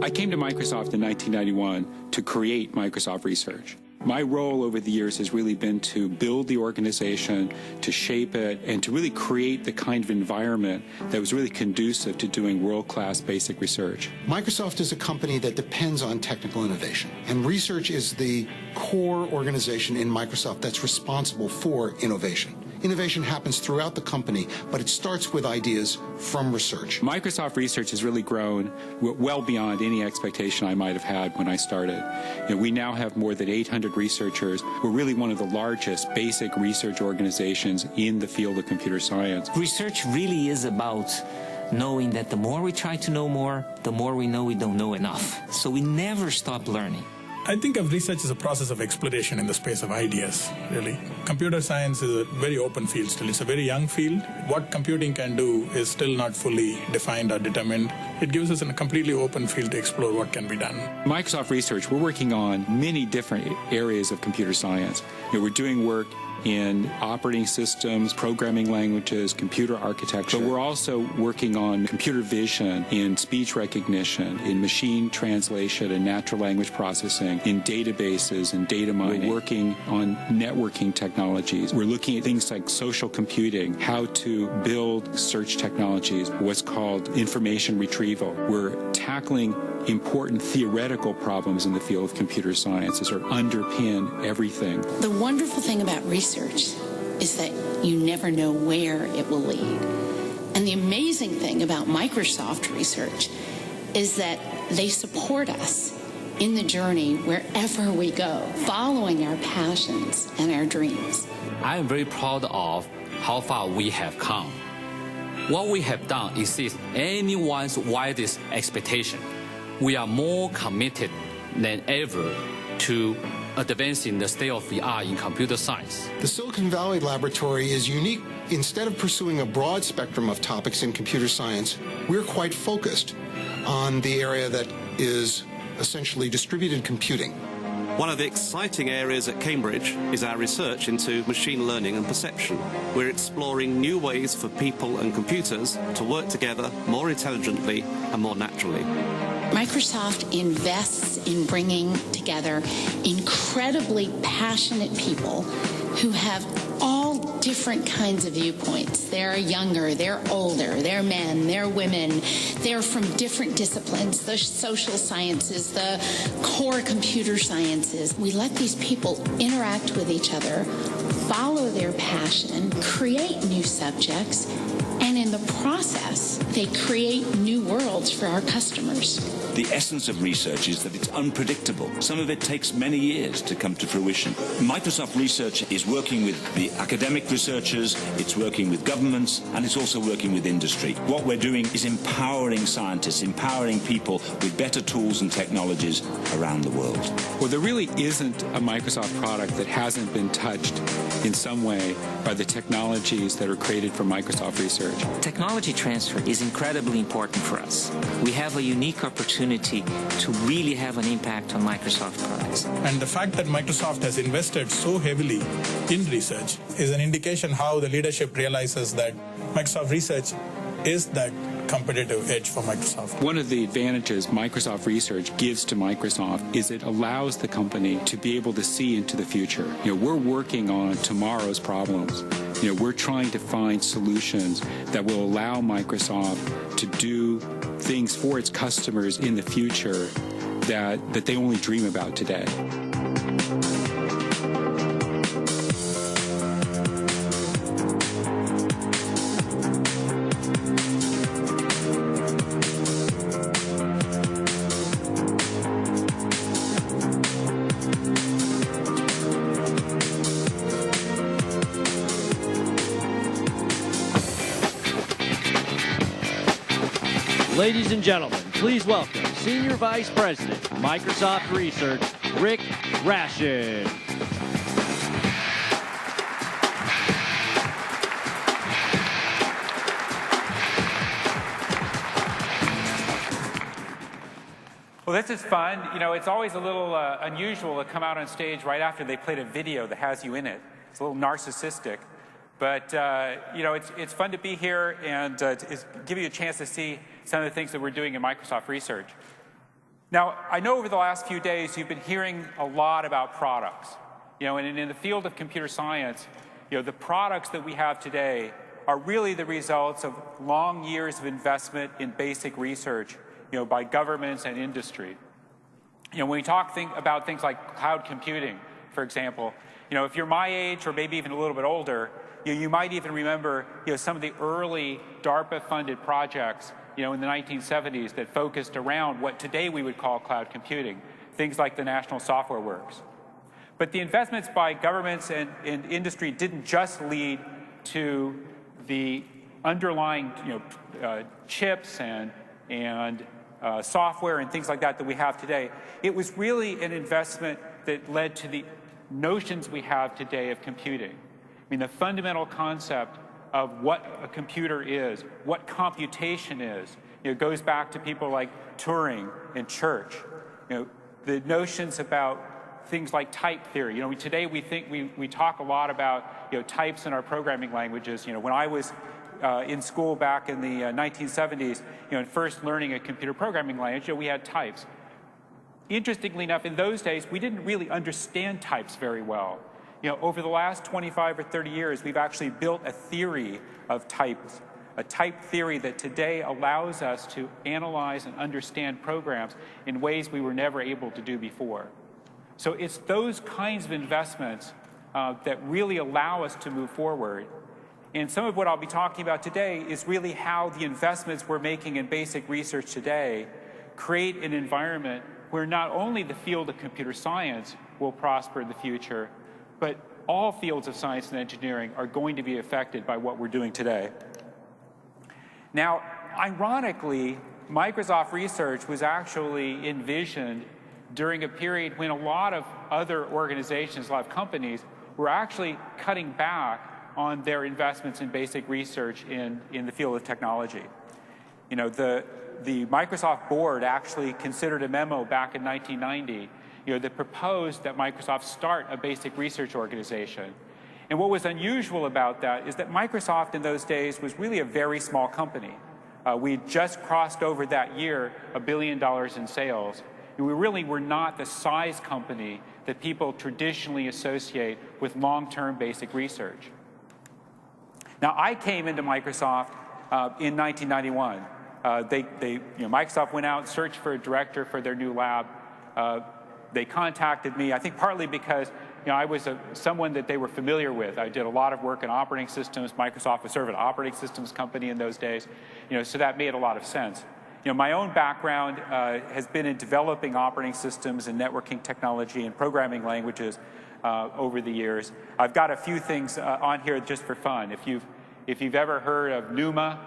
I came to Microsoft in 1991 to create Microsoft Research. My role over the years has really been to build the organization, to shape it, and to really create the kind of environment that was really conducive to doing world-class basic research. Microsoft is a company that depends on technical innovation, and research is the core organization in Microsoft that's responsible for innovation. Innovation happens throughout the company, but it starts with ideas from research. Microsoft Research has really grown well beyond any expectation I might have had when I started. We now have more than 800 researchers. We're really one of the largest basic research organizations in the field of computer science. Research really is about knowing that the more we try to know more, the more we know we don't know enough. So we never stop learning. I think of research as a process of exploration in the space of ideas, really. Computer science is a very open field still. It's a very young field. What computing can do is still not fully defined or determined. It gives us a completely open field to explore what can be done. Microsoft Research, we're working on many different areas of computer science. We're doing work in operating systems, programming languages, computer architecture. But we're also working on computer vision, in speech recognition, in machine translation and natural language processing, in databases and data mining. We're working on networking technologies. We're looking at things like social computing, how to build search technologies, what's called information retrieval. We're tackling important theoretical problems in the field of computer science that sort of underpin everything. The wonderful thing about research is that you never know where it will lead. And the amazing thing about Microsoft Research is that they support us in the journey wherever we go, following our passions and our dreams. I am very proud of how far we have come. What we have done exceeds anyone's wildest expectation. We are more committed than ever to advancing the state of the art in computer science. The Silicon Valley Laboratory is unique. Instead of pursuing a broad spectrum of topics in computer science, we're quite focused on the area that is essentially distributed computing. One of the exciting areas at Cambridge is our research into machine learning and perception. We're exploring new ways for people and computers to work together more intelligently and more naturally. Microsoft invests in bringing together incredibly passionate people who have all different kinds of viewpoints. They're younger, they're older, they're men, they're women, they're from different disciplines, the social sciences, the core computer sciences. We let these people interact with each other, follow their passion, create new subjects, and in the process, they create new worlds for our customers. The essence of research is that it's unpredictable. Some of it takes many years to come to fruition. Microsoft Research is working with the academic researchers, it's working with governments, and it's also working with industry. What we're doing is empowering scientists, empowering people with better tools and technologies around the world. Well, there really isn't a Microsoft product that hasn't been touched in some way by the technologies that are created for Microsoft Research. Technology transfer is incredibly important for us. We have a unique opportunity to really have an impact on Microsoft products. And the fact that Microsoft has invested so heavily in research is an indication how the leadership realizes that Microsoft Research is that competitive edge for Microsoft. One of the advantages Microsoft Research gives to Microsoft is it allows the company to be able to see into the future. We're working on tomorrow's problems. We're trying to find solutions that will allow Microsoft to do things for its customers in the future that they only dream about today. Ladies and gentlemen, please welcome Senior Vice President, Microsoft Research, Rick Rashin. Well, this is fun. It's always a little unusual to come out on stage right after they played a video that has you in it. It's a little narcissistic. But, it's fun to be here and give you a chance to see some of the things that we're doing in Microsoft Research. Now, I know over the last few days you've been hearing a lot about products. And in the field of computer science, the products that we have today are really the results of long years of investment in basic research, by governments and industry. When we talk about things like cloud computing, for example, if you're my age or maybe even a little bit older, you might even remember, some of the early DARPA-funded projects, in the 1970s that focused around what today we would call cloud computing, things like the National Software Works. But the investments by governments and industry didn't just lead to the underlying, chips and software and things like that we have today. It was really an investment that led to the notions we have today of computing. I mean, the fundamental concept of what a computer is, what computation is, goes back to people like Turing and Church. The notions about things like type theory. Today we talk a lot about types in our programming languages. When I was in school back in the 1970s, and first learning a computer programming language, we had types. Interestingly enough, in those days, we didn't really understand types very well. Over the last 25 or 30 years, we've actually built a theory of types, a type theory that today allows us to analyze and understand programs in ways we were never able to do before. So it's those kinds of investments that really allow us to move forward. And some of what I'll be talking about today is really how the investments we're making in basic research today create an environment where not only the field of computer science will prosper in the future, but all fields of science and engineering are going to be affected by what we're doing today. Now, ironically, Microsoft Research was actually envisioned during a period when a lot of other organizations, a lot of companies, were actually cutting back on their investments in basic research in the field of technology. The Microsoft board actually considered a memo back in 1990 that proposed that Microsoft start a basic research organization. And what was unusual about that is that Microsoft in those days was really a very small company. We just crossed over that year $1 billion in sales. And we really were not the size company that people traditionally associate with long-term basic research. Now, I came into Microsoft in 1991. Microsoft went out and searched for a director for their new lab. They contacted me, I think partly because I was someone that they were familiar with. I did a lot of work in operating systems. Microsoft was sort of an operating systems company in those days, so that made a lot of sense. My own background has been in developing operating systems and networking technology and programming languages over the years. I've got a few things on here just for fun. If you've ever heard of NUMA,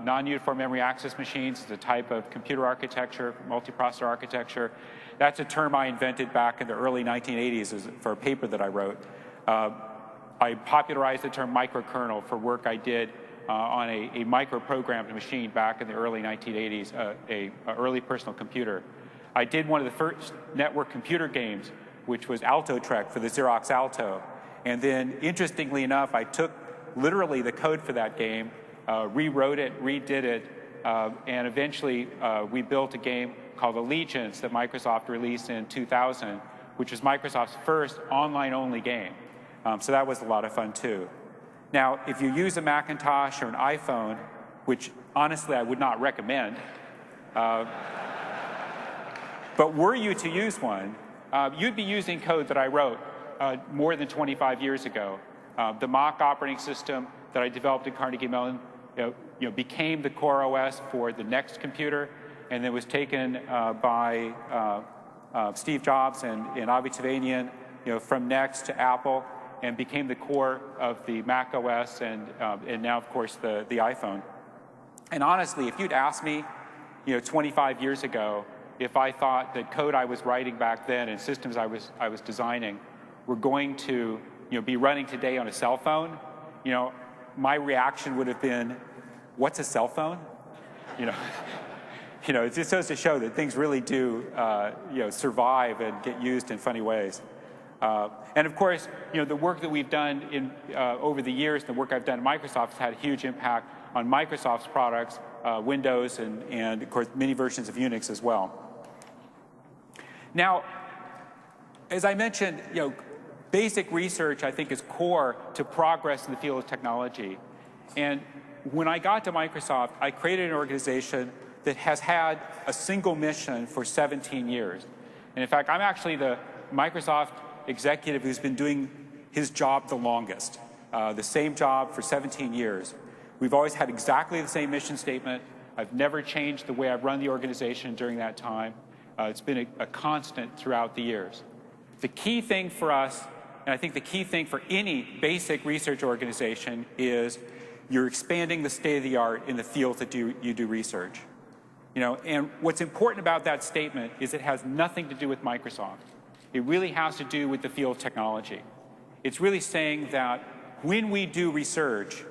non-uniform memory access machines, it's a type of computer architecture, multiprocessor architecture. That's a term I invented back in the early 1980s for a paper that I wrote. I popularized the term microkernel for work I did on a microprogrammed machine back in the early 1980s, a early personal computer. I did one of the first network computer games, which was Alto Trek for the Xerox Alto. And then, interestingly enough, I took literally the code for that game, rewrote it, redid it, and eventually we built a game called Allegiance that Microsoft released in 2000, which was Microsoft's first online-only game. So that was a lot of fun, too. Now, if you use a Macintosh or an iPhone, which honestly I would not recommend, but were you to use one, you'd be using code that I wrote more than 25 years ago. The mock operating system that I developed at Carnegie Mellon became the core OS for the next computer, and it was taken by Steve Jobs and Avi Tevanian from NeXT to Apple, and became the core of the Mac OS and now, of course, the iPhone. And honestly, if you'd asked me 25 years ago if I thought that code I was writing back then and systems I was designing were going to be running today on a cell phone, my reaction would have been, what's a cell phone? It just goes to show that things really do survive and get used in funny ways. And of course, the work that we've done over the years, the work I've done at Microsoft has had a huge impact on Microsoft's products, Windows, and of course, many versions of Unix as well. Now, as I mentioned, basic research, I think, is core to progress in the field of technology. And when I got to Microsoft, I created an organization that has had a single mission for 17 years. And in fact, I'm actually the Microsoft executive who's been doing his job the longest, the same job for 17 years. We've always had exactly the same mission statement. I've never changed the way I've run the organization during that time. It's been a constant throughout the years. The key thing for us, and I think the key thing for any basic research organization, is you're expanding the state of the art in the field that you do research. And what's important about that statement is it has nothing to do with Microsoft. It really has to do with the field of technology. It's really saying that when we do research,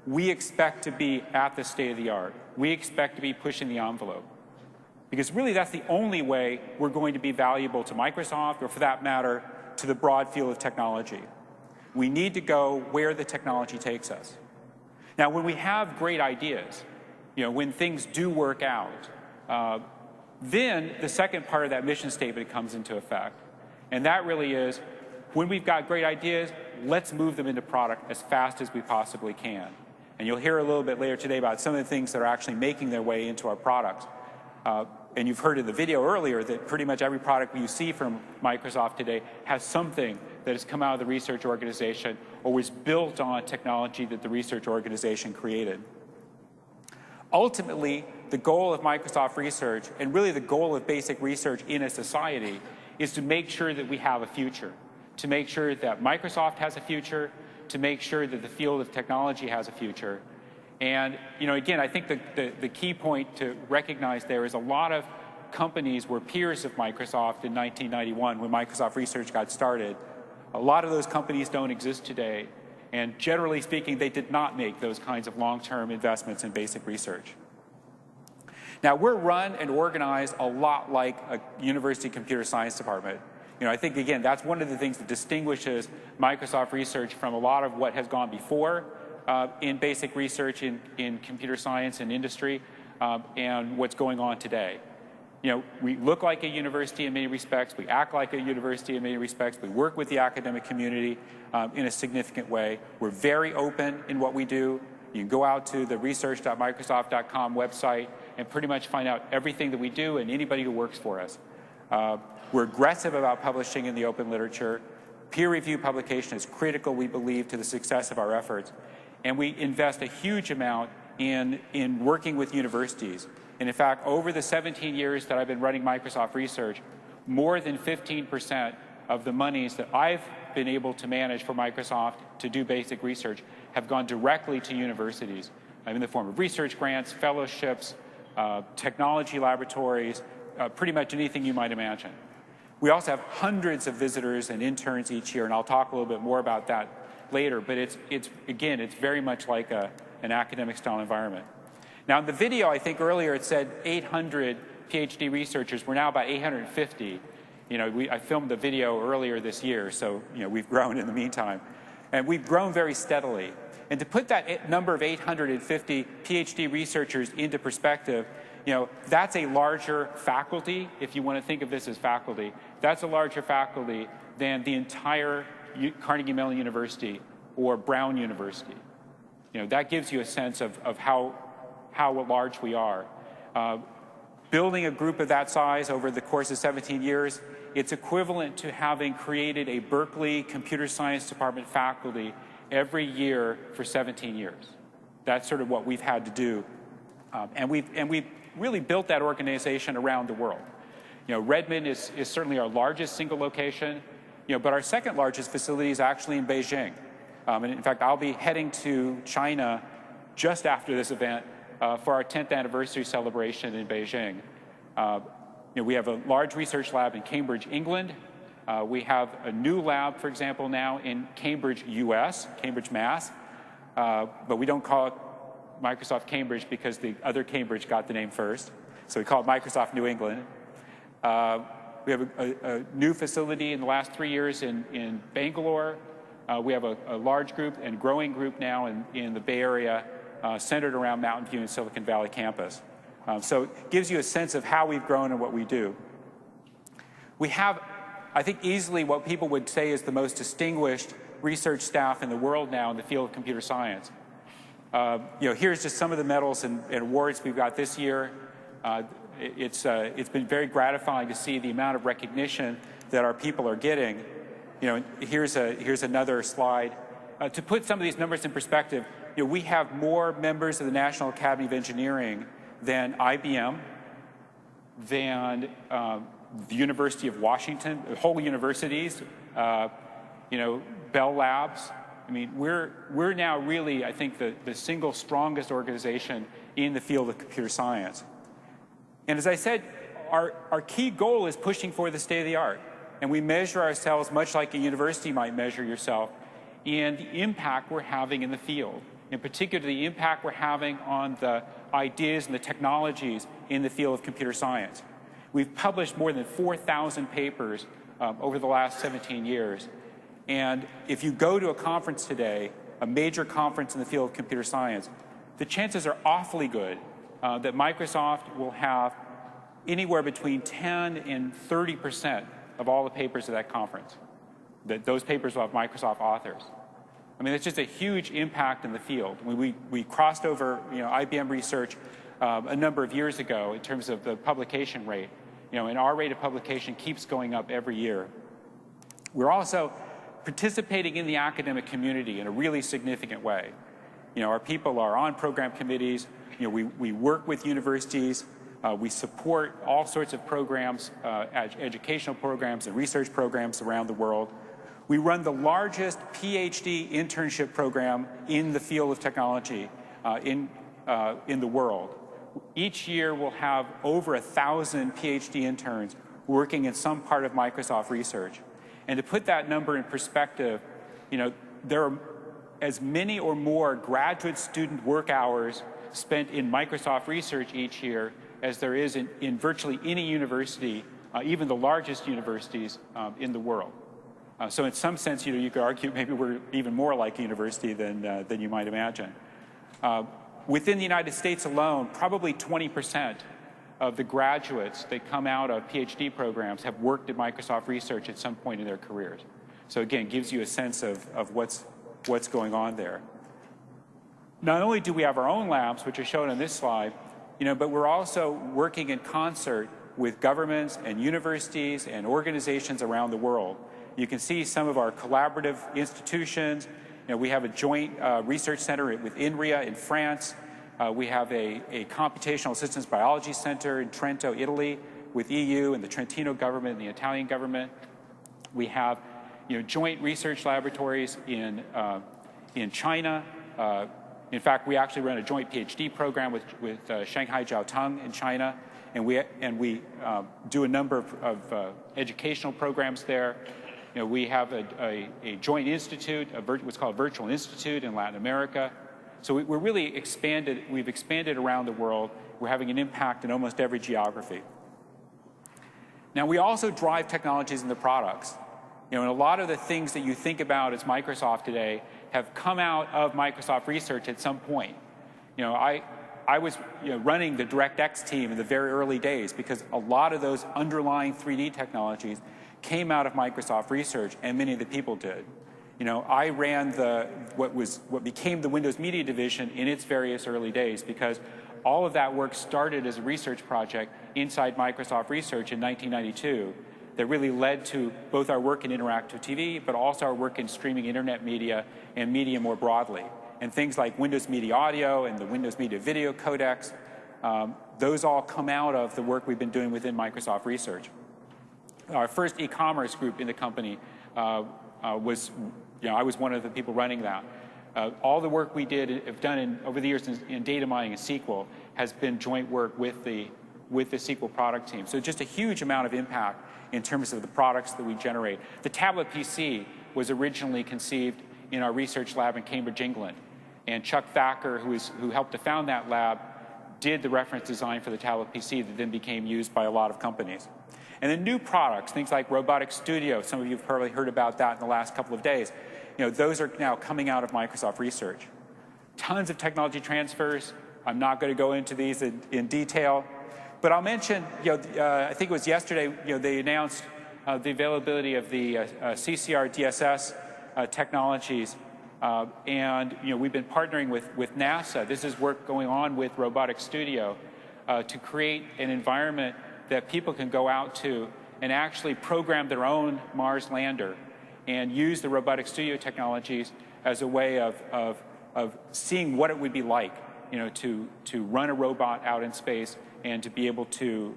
we expect to be at the state of the art. We expect to be pushing the envelope. Because really that's the only way we're going to be valuable to Microsoft, or for that matter, to the broad field of technology. We need to go where the technology takes us. Now, when we have great ideas, when things do work out, then the second part of that mission statement comes into effect. And that really is, when we've got great ideas, let's move them into product as fast as we possibly can. And you'll hear a little bit later today about some of the things that are actually making their way into our products. And you've heard in the video earlier that pretty much every product you see from Microsoft today has something that has come out of the research organization or was built on technology that the research organization created. Ultimately, the goal of Microsoft Research, and really the goal of basic research in a society, is to make sure that we have a future, to make sure that Microsoft has a future, to make sure that the field of technology has a future. And again, I think the key point to recognize there is a lot of companies were peers of Microsoft in 1991 when Microsoft Research got started. A lot of those companies don't exist today. And generally speaking, they did not make those kinds of long-term investments in basic research. Now, we're run and organized a lot like a university computer science department. I think, again, that's one of the things that distinguishes Microsoft Research from a lot of what has gone before in basic research in computer science and industry and what's going on today. We look like a university in many respects. We act like a university in many respects. We work with the academic community in a significant way. We're very open in what we do. You can go out to the research.microsoft.com website and pretty much find out everything that we do and anybody who works for us. We're aggressive about publishing in the open literature. Peer-reviewed publication is critical, we believe, to the success of our efforts. And we invest a huge amount in working with universities. And in fact, over the 17 years that I've been running Microsoft Research, more than 15% of the monies that I've been able to manage for Microsoft to do basic research have gone directly to universities in the form of research grants, fellowships, technology laboratories, pretty much anything you might imagine. We also have hundreds of visitors and interns each year, and I'll talk a little bit more about that later, but it's very much like an academic-style environment. Now, in the video, I think earlier it said 800 PhD researchers. We're now about 850. I filmed the video earlier this year, so we've grown in the meantime. And we've grown very steadily. And to put that number of 850 PhD researchers into perspective, that's a larger faculty, if you want to think of this as faculty. That's a larger faculty than the entire Carnegie Mellon University or Brown University. That gives you a sense of how large we are. Building a group of that size over the course of 17 years, it's equivalent to having created a Berkeley computer science department faculty every year for 17 years. That's sort of what we've had to do. And we've really built that organization around the world. Redmond is certainly our largest single location, but our second largest facility is actually in Beijing. And in fact, I'll be heading to China just after this event for our 10th anniversary celebration in Beijing. We have a large research lab in Cambridge, England. We have a new lab, for example, now in Cambridge, US, Cambridge, Mass. But we don't call it Microsoft Cambridge because the other Cambridge got the name first. So we call it Microsoft New England. We have a new facility in the last 3 years in Bangalore. We have a large group and growing group now in the Bay Area centered around Mountain View and Silicon Valley campus. So it gives you a sense of how we've grown and what we do. We have, I think, easily what people would say is the most distinguished research staff in the world now in the field of computer science. Here's just some of the medals and awards we've got this year. It's been very gratifying to see the amount of recognition that our people are getting. Here's another slide. To put some of these numbers in perspective, we have more members of the National Academy of Engineering than IBM, than the University of Washington, whole universities, Bell Labs. I mean, we're now really, I think, the single strongest organization in the field of computer science. And as I said, our key goal is pushing for the state of the art. And we measure ourselves much like a university might measure yourself in the impact we're having in the field. In particular, the impact we're having on the ideas and the technologies in the field of computer science. We've published more than 4,000 papers over the last 17 years. And if you go to a conference today, a major conference in the field of computer science, the chances are awfully good that Microsoft will have anywhere between 10 and 30% of all the papers at that conference. That those papers will have Microsoft authors. I mean, it's just a huge impact in the field. We crossed over IBM research a number of years ago in terms of the publication rate. And our rate of publication keeps going up every year. We're also participating in the academic community in a really significant way. Our people are on program committees. We work with universities. We support all sorts of programs, educational programs and research programs around the world. We run the largest PhD internship program in the field of technology in the world. Each year we'll have over 1,000 PhD interns working in some part of Microsoft research. And to put that number in perspective, there are as many or more graduate student work hours spent in Microsoft research each year as there is in virtually any university, even the largest universities in the world. So in some sense, you could argue maybe we're even more like a university than you might imagine. Within the United States alone, probably 20% of the graduates that come out of PhD programs have worked at Microsoft Research at some point in their careers. So again, gives you a sense of what's going on there. Not only do we have our own labs, which are shown on this slide, but we're also working in concert with governments and universities and organizations around the world. You can see some of our collaborative institutions. We have a joint research center with INRIA in France. We have a computational systems biology center in Trento, Italy, with EU and the Trentino government and the Italian government. We have joint research laboratories in China. In fact, we actually run a joint PhD program with Shanghai Jiaotong in China, and we do a number of educational programs there. We have a joint institute, what's called a virtual institute in Latin America. So we're really expanded. We've expanded around the world. We're having an impact in almost every geography. Now, we also drive technologies into products. And a lot of the things that you think about as Microsoft today have come out of Microsoft Research at some point. I was running the DirectX team in the very early days because a lot of those underlying 3D technologies came out of Microsoft Research, and many of the people did. I ran what became the Windows Media Division in its various early days because all of that work started as a research project inside Microsoft Research in 1992 that really led to both our work in interactive TV, but also our work in streaming internet media and media more broadly. And things like Windows Media Audio and the Windows Media Video Codecs, those all come out of the work we've been doing within Microsoft Research. Our first e-commerce group in the company I was one of the people running that. All the work we have done over the years in data mining and SQL has been joint work with the SQL product team. So just a huge amount of impact in terms of the products that we generate. The tablet PC was originally conceived in our research lab in Cambridge, England. And Chuck Thacker, who helped to found that lab, did the reference design for the tablet PC that then became used by a lot of companies. And then new products, things like Robotic Studio, some of you have probably heard about that in the last couple of days. Those are now coming out of Microsoft Research. Tons of technology transfers. I'm not going to go into these in detail. But I'll mention, I think it was yesterday, they announced the availability of the CCR DSS technologies. And we've been partnering with NASA. This is work going on with Robotics Studio to create an environment that people can go out to and actually program their own Mars lander and use the Robotics Studio technologies as a way of seeing what it would be like, to run a robot out in space and to be able to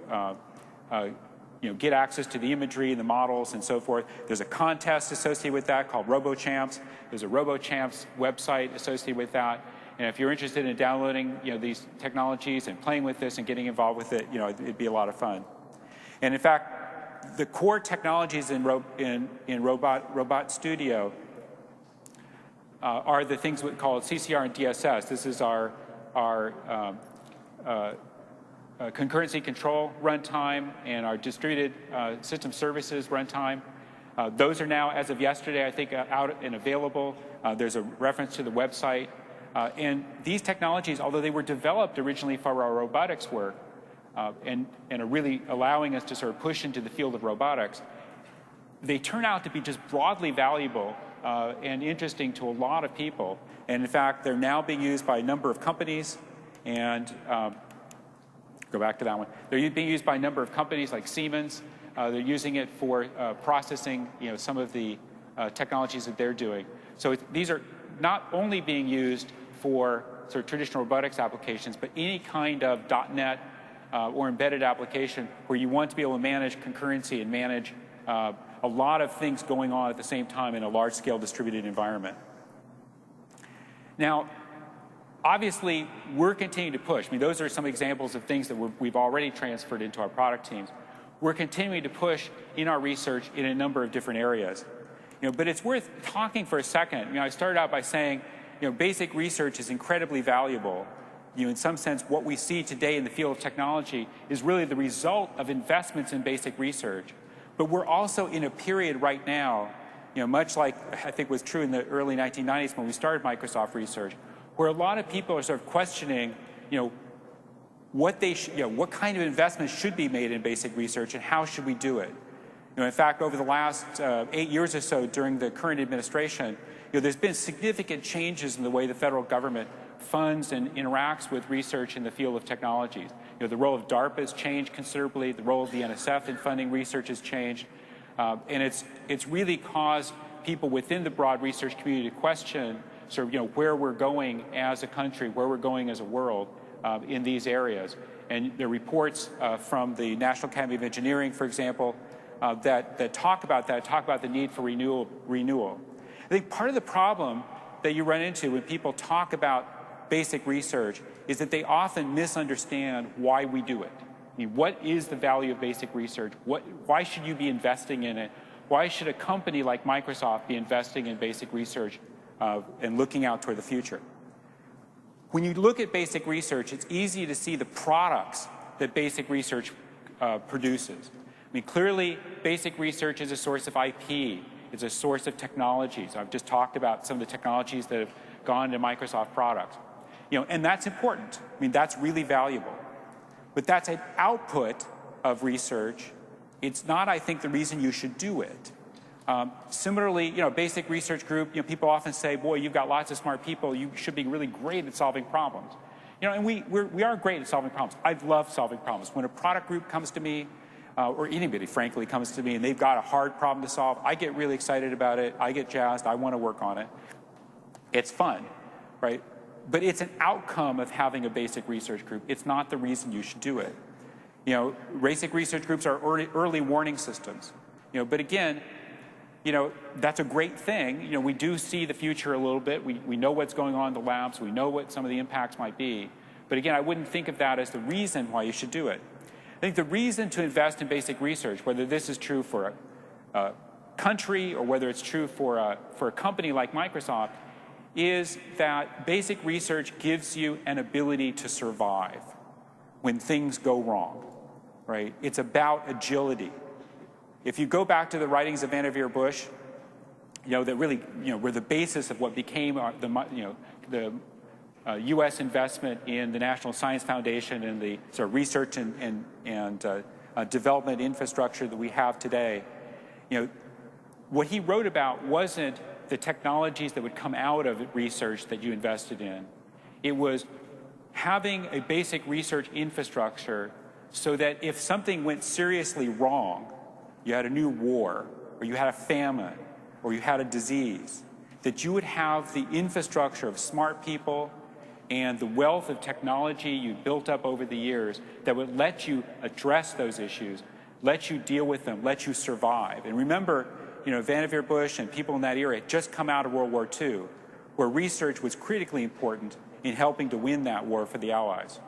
get access to the imagery and the models and so forth. There's a contest associated with that called RoboChamps. There's a RoboChamps website associated with that. And if you're interested in downloading these technologies and playing with this and getting involved with it, it'd be a lot of fun. And in fact, the core technologies in Robot Studio are the things we call CCR and DSS. This is our concurrency control runtime and our distributed system services runtime. Those are now, as of yesterday, I think, out and available. There's a reference to the website. And these technologies, although they were developed originally for our robotics work and are really allowing us to sort of push into the field of robotics, they turn out to be just broadly valuable and interesting to a lot of people. And in fact, they're now being used by a number of companies. And go back to that one. They're being used by a number of companies like Siemens. They're using it for processing, some of the technologies that they're doing. So these are not only being used for sort of traditional robotics applications, but any kind of .NET or embedded application where you want to be able to manage concurrency and manage a lot of things going on at the same time in a large-scale distributed environment. Now, obviously, we're continuing to push. I mean, those are some examples of things that we've already transferred into our product teams. We're continuing to push in our research in a number of different areas. But it's worth talking for a second. I started out by saying, basic research is incredibly valuable. In some sense, what we see today in the field of technology is really the result of investments in basic research. But we're also in a period right now, much like I think was true in the early 1990s when we started Microsoft Research, where a lot of people are sort of questioning, what kind of investments should be made in basic research and how should we do it. In fact, over the last 8 years or so during the current administration, there's been significant changes in the way the federal government funds and interacts with research in the field of technologies. The role of DARPA has changed considerably. The role of the NSF in funding research has changed. And it's really caused people within the broad research community to question sort of, where we're going as a country, where we're going as a world in these areas. And there are reports from the National Academy of Engineering, for example, that talk about the need for renewal. I think part of the problem that you run into when people talk about basic research is that they often misunderstand why we do it. I mean, what is the value of basic research? Why should you be investing in it? Why should a company like Microsoft be investing in basic research and looking out toward the future? When you look at basic research, it's easy to see the products that basic research produces. I mean, clearly, basic research is a source of IP. It's a source of technologies. I've just talked about some of the technologies that have gone into Microsoft products. And that's important. I mean, that's really valuable. But that's an output of research. It's not, I think, the reason you should do it. Similarly, basic research group, people often say, boy, you've got lots of smart people. You should be really great at solving problems. And we are great at solving problems. I love solving problems. When a product group comes to me, or anybody, frankly, comes to me and they've got a hard problem to solve, I get really excited about it. I get jazzed. I want to work on it. It's fun, right? But it's an outcome of having a basic research group. It's not the reason you should do it. Basic research groups are early warning systems. But again, that's a great thing. We do see the future a little bit. We know what's going on in the labs. We know what some of the impacts might be. But again, I wouldn't think of that as the reason why you should do it. I think the reason to invest in basic research, whether this is true for a country or whether it's true for a company like Microsoft, is that basic research gives you an ability to survive when things go wrong, right? It's about agility. If you go back to the writings of Vannevar Bush, that really, were the basis of what became the U.S. investment in the National Science Foundation and the sort of research and development infrastructure that we have today. What he wrote about wasn't the technologies that would come out of research that you invested in. It was having a basic research infrastructure so that if something went seriously wrong, you had a new war, or you had a famine, or you had a disease, that you would have the infrastructure of smart people and the wealth of technology you built up over the years that would let you address those issues, let you deal with them, let you survive. And remember, Vannevar Bush and people in that era had just come out of World War II, where research was critically important in helping to win that war for the Allies.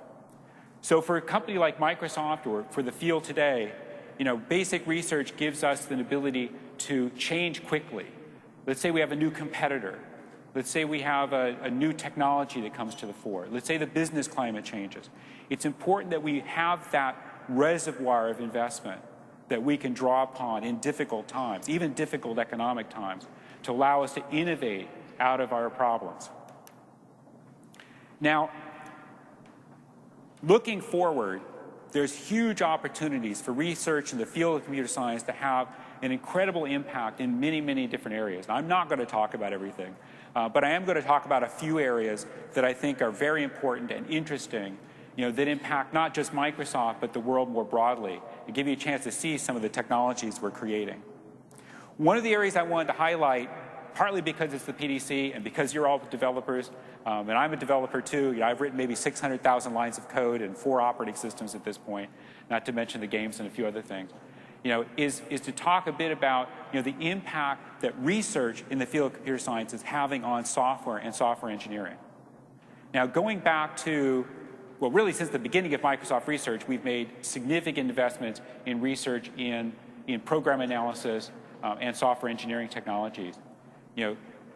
So for a company like Microsoft, or for the field today, basic research gives us the ability to change quickly. Let's say we have a new competitor. Let's say we have a new technology that comes to the fore. Let's say the business climate changes. It's important that we have that reservoir of investment that we can draw upon in difficult times, even difficult economic times, to allow us to innovate out of our problems. Now, looking forward, there's huge opportunities for research in the field of computer science to have an incredible impact in many, many different areas. Now, I'm not going to talk about everything, but I am going to talk about a few areas that I think are very important and interesting, that impact not just Microsoft, but the world more broadly, and give you a chance to see some of the technologies we're creating. One of the areas I wanted to highlight, partly because it's the PDC and because you're all developers, and I'm a developer too. I've written maybe 600,000 lines of code and 4 operating systems at this point, not to mention the games and a few other things. Is to talk a bit about the impact that research in the field of computer science is having on software and software engineering. Now, going back to, well, really since the beginning of Microsoft Research, we've made significant investments in research in program analysis and software engineering technologies.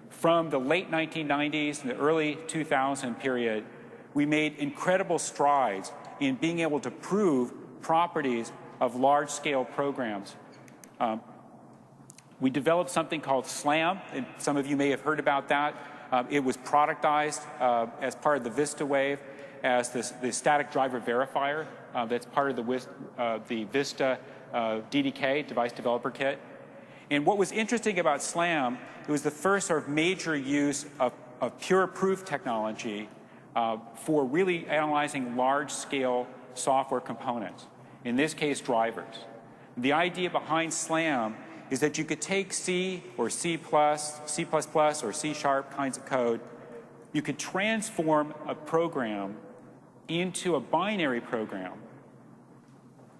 From the late 1990s and the early 2000 period, we made incredible strides in being able to prove properties of large-scale programs. We developed something called SLAM, and some of you may have heard about that. It was productized as part of the Vista wave as the static driver verifier that's part of the Vista DDK, Device Developer Kit. And what was interesting about SLAM, it was the first sort of major use of pure proof technology for really analyzing large-scale software components, in this case, drivers. The idea behind SLAM is that you could take C or C++, C++, or C# kinds of code. You could transform a program into a binary program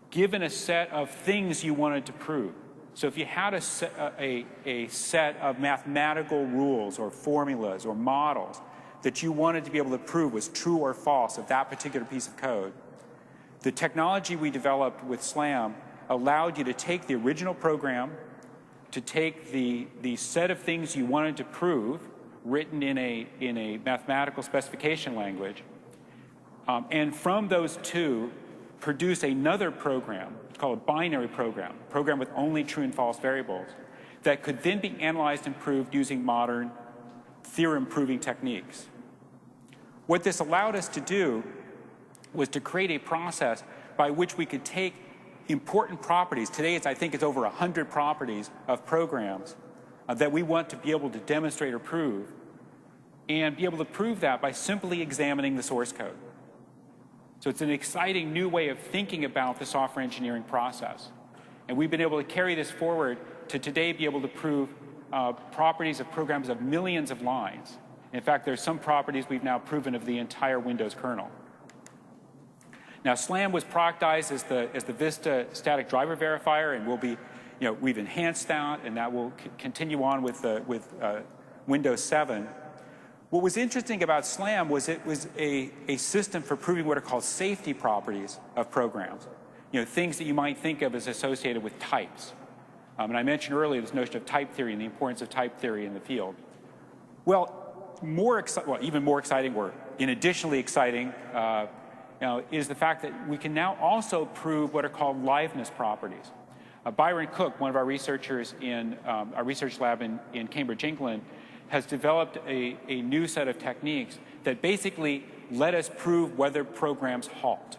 given a set of things you wanted to prove. So if you had a set of mathematical rules or formulas or models that you wanted to be able to prove was true or false of that particular piece of code, the technology we developed with SLAM allowed you to take the original program, to take the set of things you wanted to prove written in a mathematical specification language, and from those two, produce another program, it's called a binary program, a program with only true and false variables, that could then be analyzed and proved using modern theorem-proving techniques. What this allowed us to do was to create a process by which we could take important properties. Today, I think it's over 100 properties of programs that we want to be able to demonstrate or prove, and be able to prove that by simply examining the source code. So it's an exciting new way of thinking about the software engineering process. And we've been able to carry this forward to today be able to prove properties of programs of millions of lines. In fact, there's some properties we've now proven of the entire Windows kernel. Now, SLAM was productized as the Vista static driver verifier, and we'll be, we've enhanced that, and that will continue on with Windows 7. What was interesting about SLAM was it was a system for proving what are called safety properties of programs. Things that you might think of as associated with types. And I mentioned earlier this notion of type theory and the importance of type theory in the field. Well, even more exciting, or additionally exciting, is the fact that we can now also prove what are called liveness properties. Byron Cook, one of our researchers in our research lab in Cambridge, England, has developed a new set of techniques that basically let us prove whether programs halt,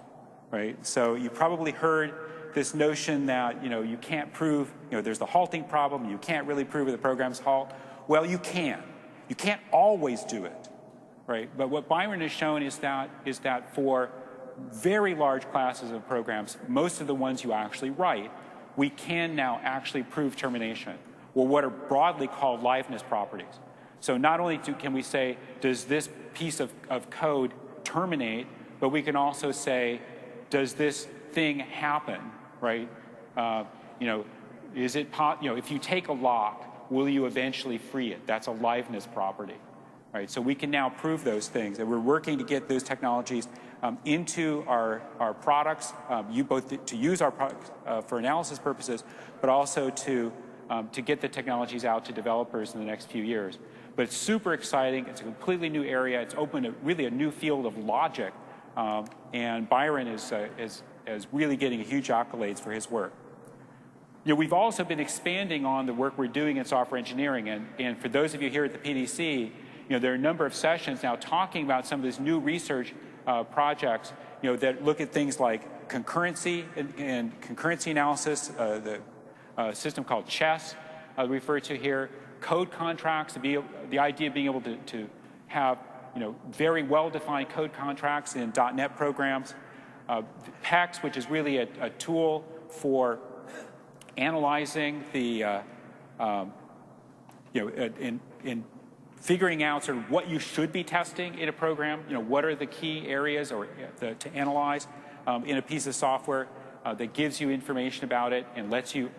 right? So you probably heard this notion that, you can't prove, there's the halting problem, you can't really prove that the programs halt. Well, you can. You can't always do it, right? But what Byron has shown is that for very large classes of programs, most of the ones you actually write, we can now actually prove termination, or what are broadly called liveness properties. So not only can we say, does this piece of code terminate, but we can also say, does this thing happen, right? Is it, if you take a lock, will you eventually free it? That's a liveness property, right? So we can now prove those things, and we're working to get those technologies into our products, both to use our products for analysis purposes, but also to get the technologies out to developers in the next few years. But it's super exciting. It's a completely new area. It's opened really a new field of logic, and Byron is really getting huge accolades for his work. We've also been expanding on the work we're doing in software engineering, and for those of you here at the PDC, there are a number of sessions now talking about some of these new research projects, that look at things like concurrency and concurrency analysis, the system called chess, referred to here, code contracts, the idea of being able to have very well-defined code contracts in .NET programs, PEX, which is really a tool for analyzing the in figuring out sort of what you should be testing in a program, what are the key areas to analyze in a piece of software that gives you information about it and lets you,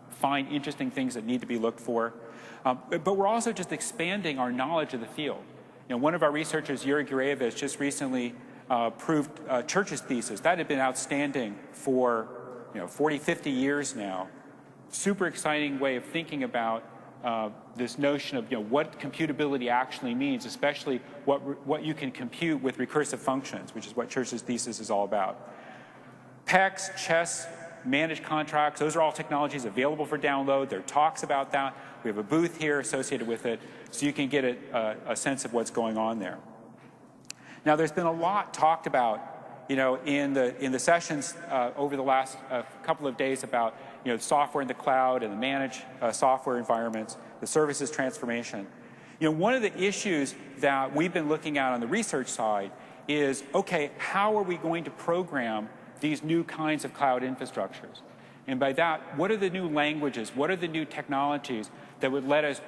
find interesting things that need to be looked for. But we're also just expanding our knowledge of the field. One of our researchers, Yuri Gurevich, just recently proved Church's thesis. That had been outstanding for 40, 50 years now. Super exciting way of thinking about this notion of what computability actually means, especially what you can compute with recursive functions, which is what Church's thesis is all about. PEX, chess, managed contracts, those are all technologies available for download. There are talks about that. We have a booth here associated with it, so you can get a sense of what's going on there. Now, there's been a lot talked about, in the sessions over the last couple of days about software in the cloud and the managed software environments, the services transformation. One of the issues that we've been looking at on the research side is, okay, how are we going to program these new kinds of cloud infrastructures? And by that, what are the new languages? What are the new technologies that would let us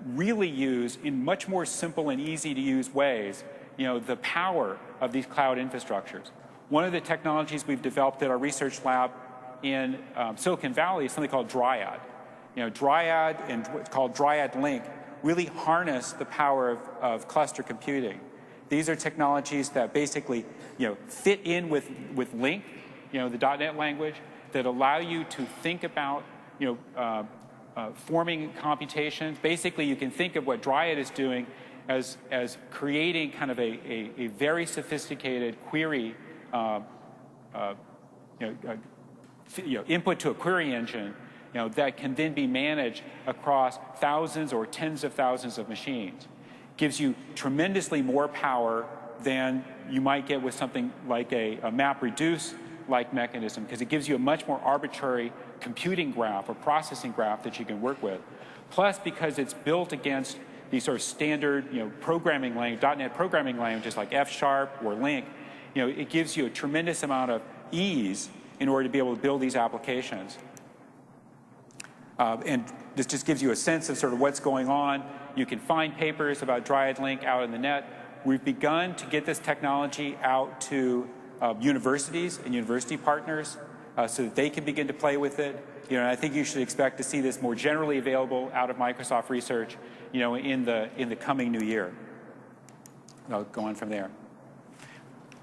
really use, in much more simple and easy to use ways, the power of these cloud infrastructures? One of the technologies we've developed at our research lab in Silicon Valley is something called Dryad. Dryad and what's called Dryad Link really harness the power of cluster computing. These are technologies that basically, fit in with Link, the .NET language, that allow you to think about, forming computations. Basically, you can think of what Dryad is doing as creating kind of a very sophisticated query, input to a query engine, that can then be managed across thousands or tens of thousands of machines. Gives you tremendously more power than you might get with something like a MapReduce-like mechanism, because it gives you a much more arbitrary computing graph or processing graph that you can work with. Plus, because it's built against these sort of standard, programming language, .NET programming languages like F# or Link, it gives you a tremendous amount of ease in order to be able to build these applications. And this just gives you a sense of sort of what's going on. You can find papers about Dryad Link out in the net. We've begun to get this technology out to universities and university partners so that they can begin to play with it. And I think you should expect to see this more generally available out of Microsoft Research, in the coming new year. I'll go on from there.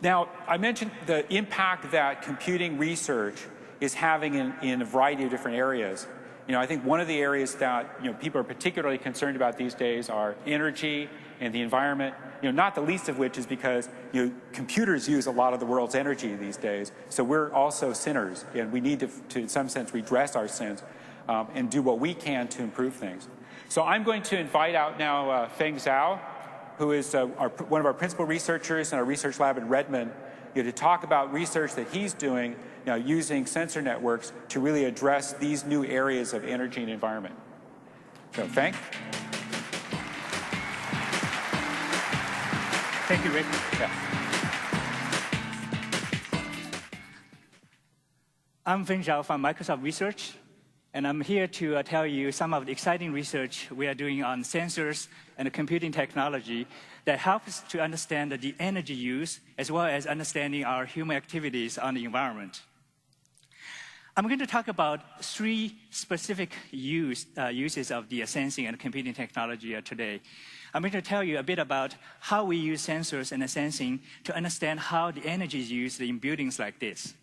Now, I mentioned the impact that computing research is having in a variety of different areas. I think one of the areas that people are particularly concerned about these days are energy and the environment. Not the least of which is because computers use a lot of the world's energy these days. So we're also sinners, and we need to in some sense, redress our sins and do what we can to improve things. So I'm going to invite out now Feng Zhao, who is one of our principal researchers in our research lab in Redmond, to talk about research that he's doing using sensor networks to really address these new areas of energy and environment. So, Feng? Thank you, Rick. Yeah. I'm Feng Zhao from Microsoft Research, and I'm here to tell you some of the exciting research we are doing on sensors and computing technology that helps to understand the energy use as well as understanding our human activities on the environment. I'm going to talk about 3 specific uses of the sensing and computing technology today. I'm going to tell you a bit about how we use sensors and sensing to understand how the energy is used in buildings like this.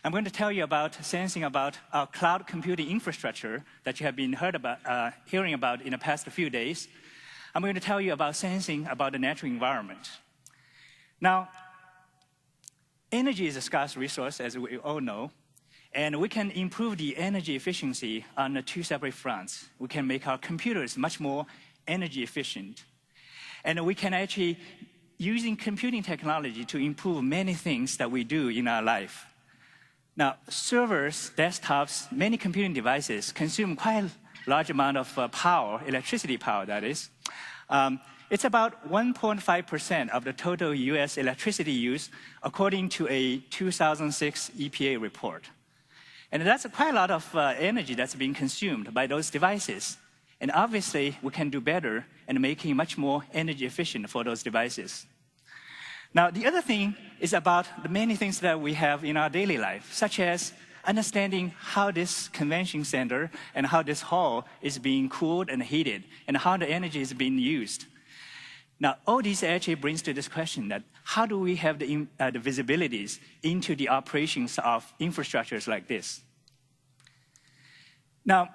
I'm going to tell you about sensing about our cloud computing infrastructure that you have been hearing about in the past few days. I'm going to tell you about sensing about the natural environment. Now, energy is a scarce resource, as we all know, and we can improve the energy efficiency on 2 separate fronts. We can make our computers much more energy efficient, and we can actually, using computing technology to improve many things that we do in our life. Now, servers, desktops, many computing devices consume quite a large amount of power, electricity power, that is. It's about 1.5% of the total US electricity use, according to a 2006 EPA report. And that's quite a lot of energy that's being consumed by those devices. And obviously, we can do better in making much more energy efficient for those devices. Now, the other thing is about the many things that we have in our daily life, such as understanding how this convention center and how this hall is being cooled and heated, and how the energy is being used. Now, all this actually brings to this question that how do we have the visibilities into the operations of infrastructures like this? Now,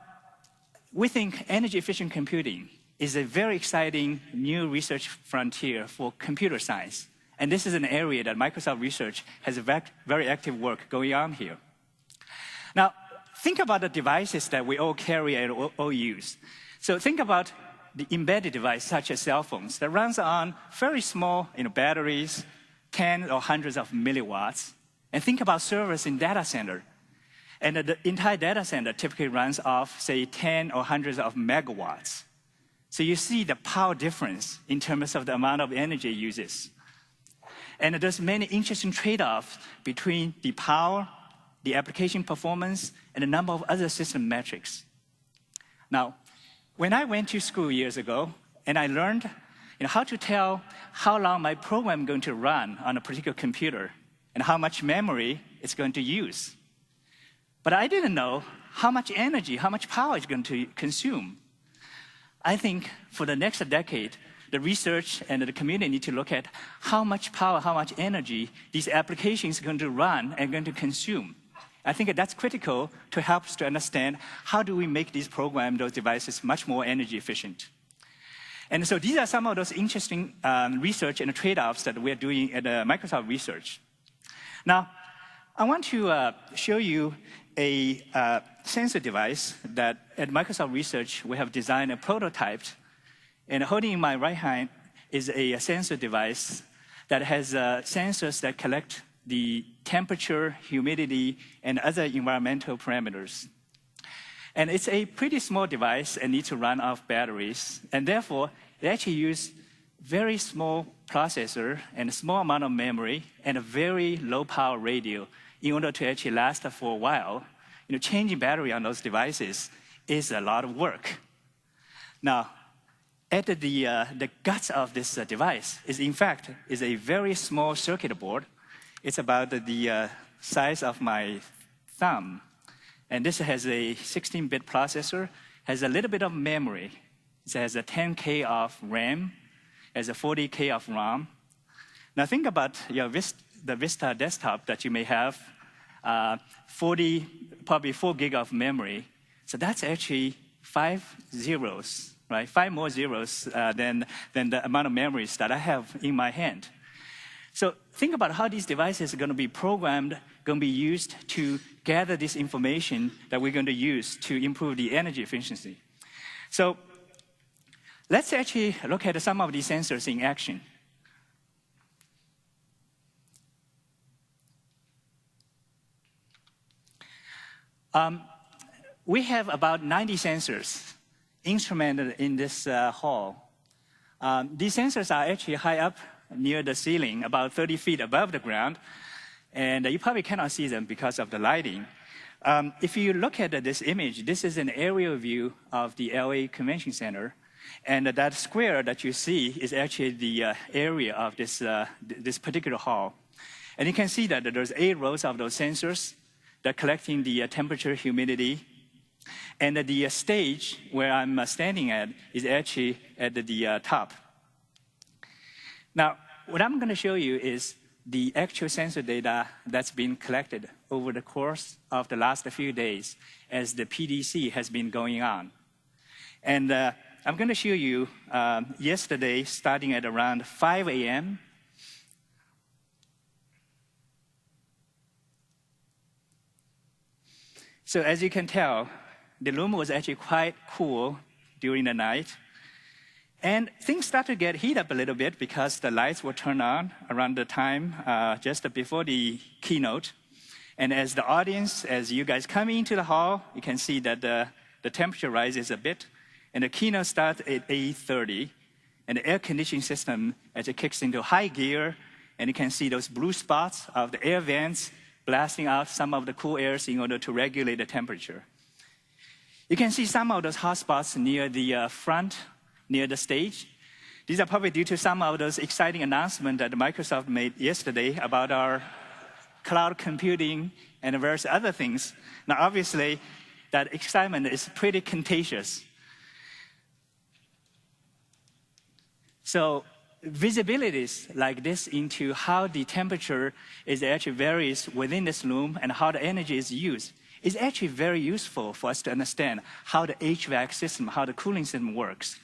we think energy-efficient computing is a very exciting new research frontier for computer science. And this is an area that Microsoft Research has a very active work going on here. Now, think about the devices that we all carry and all use. So think about the embedded device, such as cell phones, that runs on very small batteries, tens or hundreds of milliwatts. And think about servers in data center. And the entire data center typically runs off, say, 10 or hundreds of megawatts. So you see the power difference in terms of the amount of energy it uses. And there's many interesting trade-offs between the power, the application performance, and a number of other system metrics. Now, when I went to school years ago, and I learned how to tell how long my program is going to run on a particular computer and how much memory it's going to use. But I didn't know how much energy, how much power it's going to consume. I think for the next decade, the research and the community need to look at how much power, how much energy these applications are going to run and going to consume. I think that's critical to help us to understand how do we make these programs, those devices, much more energy efficient. And so these are some of those interesting research and trade-offs that we're doing at Microsoft Research. Now, I want to show you a sensor device that at Microsoft Research we have designed and prototyped. And holding in my right hand is a sensor device that has sensors that collect the temperature, humidity, and other environmental parameters. And it's a pretty small device and needs to run off batteries. And therefore, it actually uses very small processor and a small amount of memory and a very low power radio in order to actually last for a while. Changing battery on those devices is a lot of work. Now, at the guts of this device is, in fact, is a very small circuit board. It's about the size of my thumb. And this has a 16-bit processor, has a little bit of memory. It has a 10K of RAM, has a 40K of ROM. Now think about the Vista desktop that you may have, probably 4 gig of memory. So that's actually 5 zeros. Right, 5 more zeros than the amount of memories that I have in my hand. So think about how these devices are going to be programmed, going to be used to gather this information that we're going to use to improve the energy efficiency. So let's actually look at some of these sensors in action. We have about 90 sensors instrumented in this hall. These sensors are actually high up near the ceiling, about 30 feet above the ground, and you probably cannot see them because of the lighting. If you look at this image, this is an aerial view of the LA Convention Center, and that square that you see is actually the area of this particular hall. And you can see that there's 8 rows of those sensors that are collecting the temperature, humidity, and the stage where I'm standing at is actually at the top. Now, what I'm going to show you is the actual sensor data that's been collected over the course of the last few days as the PDC has been going on. And I'm going to show you yesterday, starting at around 5 a.m., so as you can tell, the room was actually quite cool during the night. And things started to get heat up a little bit because the lights were turned on around the time just before the keynote. And as the audience, as you guys come into the hall, you can see that the temperature rises a bit. And the keynote starts at 8:30. And the air conditioning system as it kicks into high gear. And you can see those blue spots of the air vents blasting out some of the cool airs in order to regulate the temperature. You can see some of those hot spots near the front, near the stage. These are probably due to some of those exciting announcements that Microsoft made yesterday about our cloud computing and various other things. Now, obviously, that excitement is pretty contagious. So visibilities like this into how the temperature is actually varies within this room and how the energy is used is actually very useful for us to understand how the HVAC system, how the cooling system works.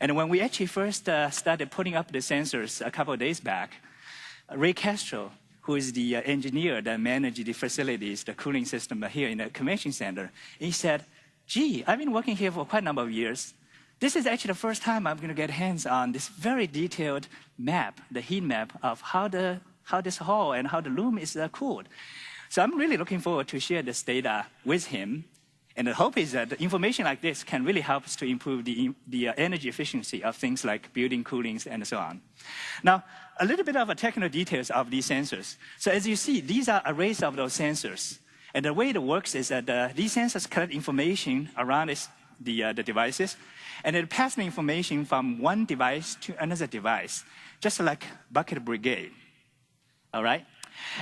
And when we actually first started putting up the sensors a couple of days back, Ray Castro, who is the engineer that manages the facilities, the cooling system here in the convention center, he said, gee, I've been working here for quite a number of years. This is actually the first time I'm going to get hands on this very detailed map, the heat map of how this hall and how the room is cooled. So I'm really looking forward to share this data with him. And the hope is that the information like this can really help us to improve the energy efficiency of things like building coolings and so on. Now, a little bit of the technical details of these sensors. So as you see, these are arrays of those sensors. And the way it works is that these sensors collect information around the devices, and it passes the information from one device to another device, just like bucket brigade, all right?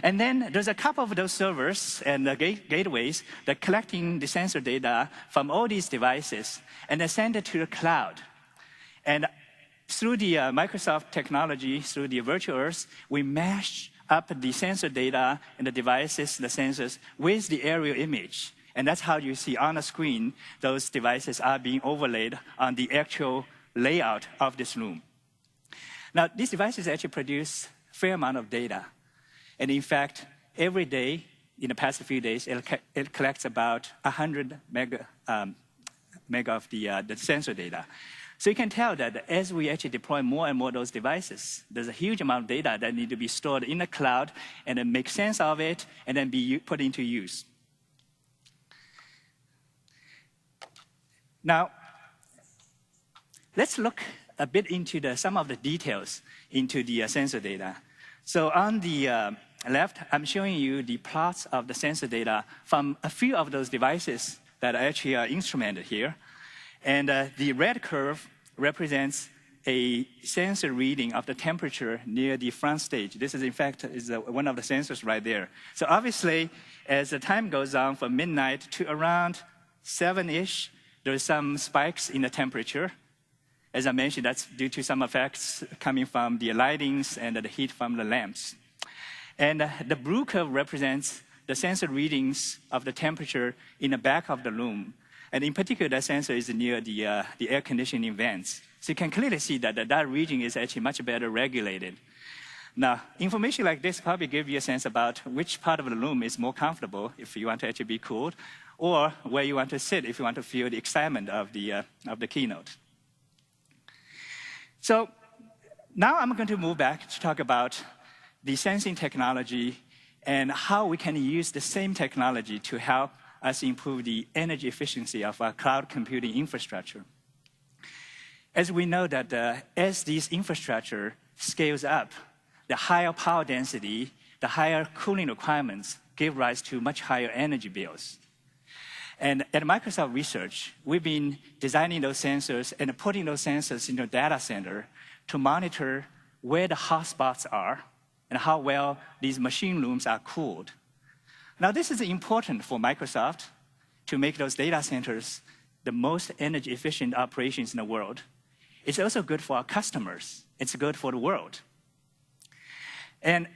And then there's a couple of those servers and gateways that are collecting the sensor data from all these devices, and they send it to the cloud. And through the Microsoft technology, through the virtual Earth, we mash up the sensor data and the devices, the sensors, with the aerial image. And that's how you see on the screen those devices are being overlaid on the actual layout of this room. Now, these devices actually produce a fair amount of data. And in fact, every day, in the past few days, it collects about 100 mega of the sensor data. So you can tell that as we actually deploy more and more of those devices, there's a huge amount of data that need to be stored in the cloud and then make sense of it and then be put into use. Now, let's look a bit into some of the details into the sensor data. So on the left, I'm showing you the plots of the sensor data from a few of those devices that actually are instrumented here. And the red curve represents a sensor reading of the temperature near the front stage. This is, in fact, one of the sensors right there. So obviously, as the time goes on from midnight to around 7-ish, there's some spikes in the temperature. As I mentioned, that's due to some effects coming from the lightings and the heat from the lamps. And the blue curve represents the sensor readings of the temperature in the back of the room. And in particular, that sensor is near the air conditioning vents. So you can clearly see that region is actually much better regulated. Now, information like this probably gives you a sense about which part of the room is more comfortable if you want to actually be cooled, or where you want to sit if you want to feel the excitement of the keynote. So now I'm going to move back to talk about the sensing technology and how we can use the same technology to help us improve the energy efficiency of our cloud computing infrastructure. As we know that as this infrastructure scales up, the higher power density, the higher cooling requirements give rise to much higher energy bills. And at Microsoft Research, we've been designing those sensors and putting those sensors in the data center to monitor where the hotspots are and how well these machine rooms are cooled. Now, this is important for Microsoft to make those data centers the most energy efficient operations in the world. It's also good for our customers. It's good for the world. And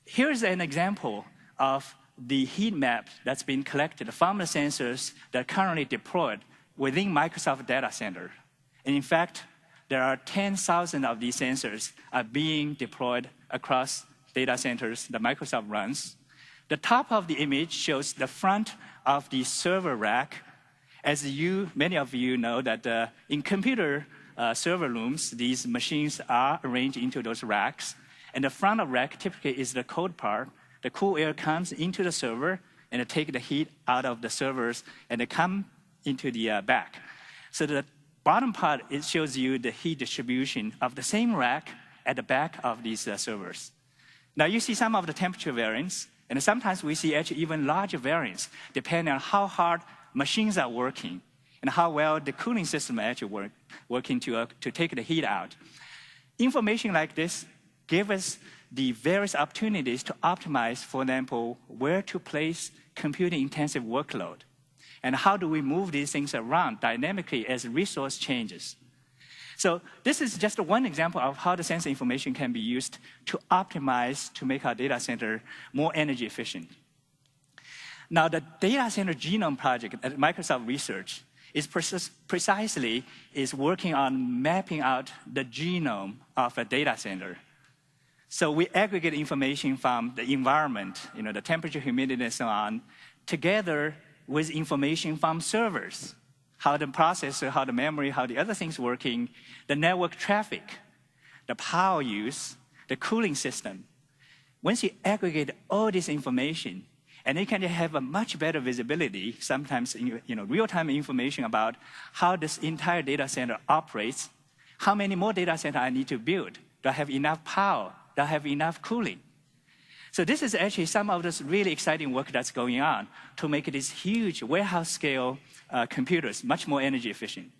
here's an example of the heat map that's been collected from the sensors that are currently deployed within Microsoft data center. And in fact, there are 10,000 of these sensors are being deployed across data centers that Microsoft runs. The top of the image shows the front of the server rack. As many of you know that in computer server rooms, these machines are arranged into those racks. And the front of rack typically is the cold part. The cool air comes into the server and it takes the heat out of the servers and they come into the back. So the bottom part, it shows you the heat distribution of the same rack at the back of these servers. Now you see some of the temperature variance, and sometimes we see actually even larger variance depending on how hard machines are working and how well the cooling system actually working to take the heat out. Information like this gives us the various opportunities to optimize, for example, where to place computing-intensive workload, and how do we move these things around dynamically as resource changes. So this is just one example of how the sensor information can be used to optimize to make our data center more energy efficient. Now, the Data Center Genome Project at Microsoft Research is precisely working on mapping out the genome of a data center. So we aggregate information from the environment, the temperature, humidity, and so on, together with information from servers, how the processor, how the memory, how the other things working, the network traffic, the power use, the cooling system. Once you aggregate all this information, and you can have a much better visibility, sometimes real-time information about how this entire data center operates, how many more data centers I need to build, do I have enough power, do I have enough cooling? So this is actually some of this really exciting work that's going on to make these huge warehouse-scale computers much more energy efficient.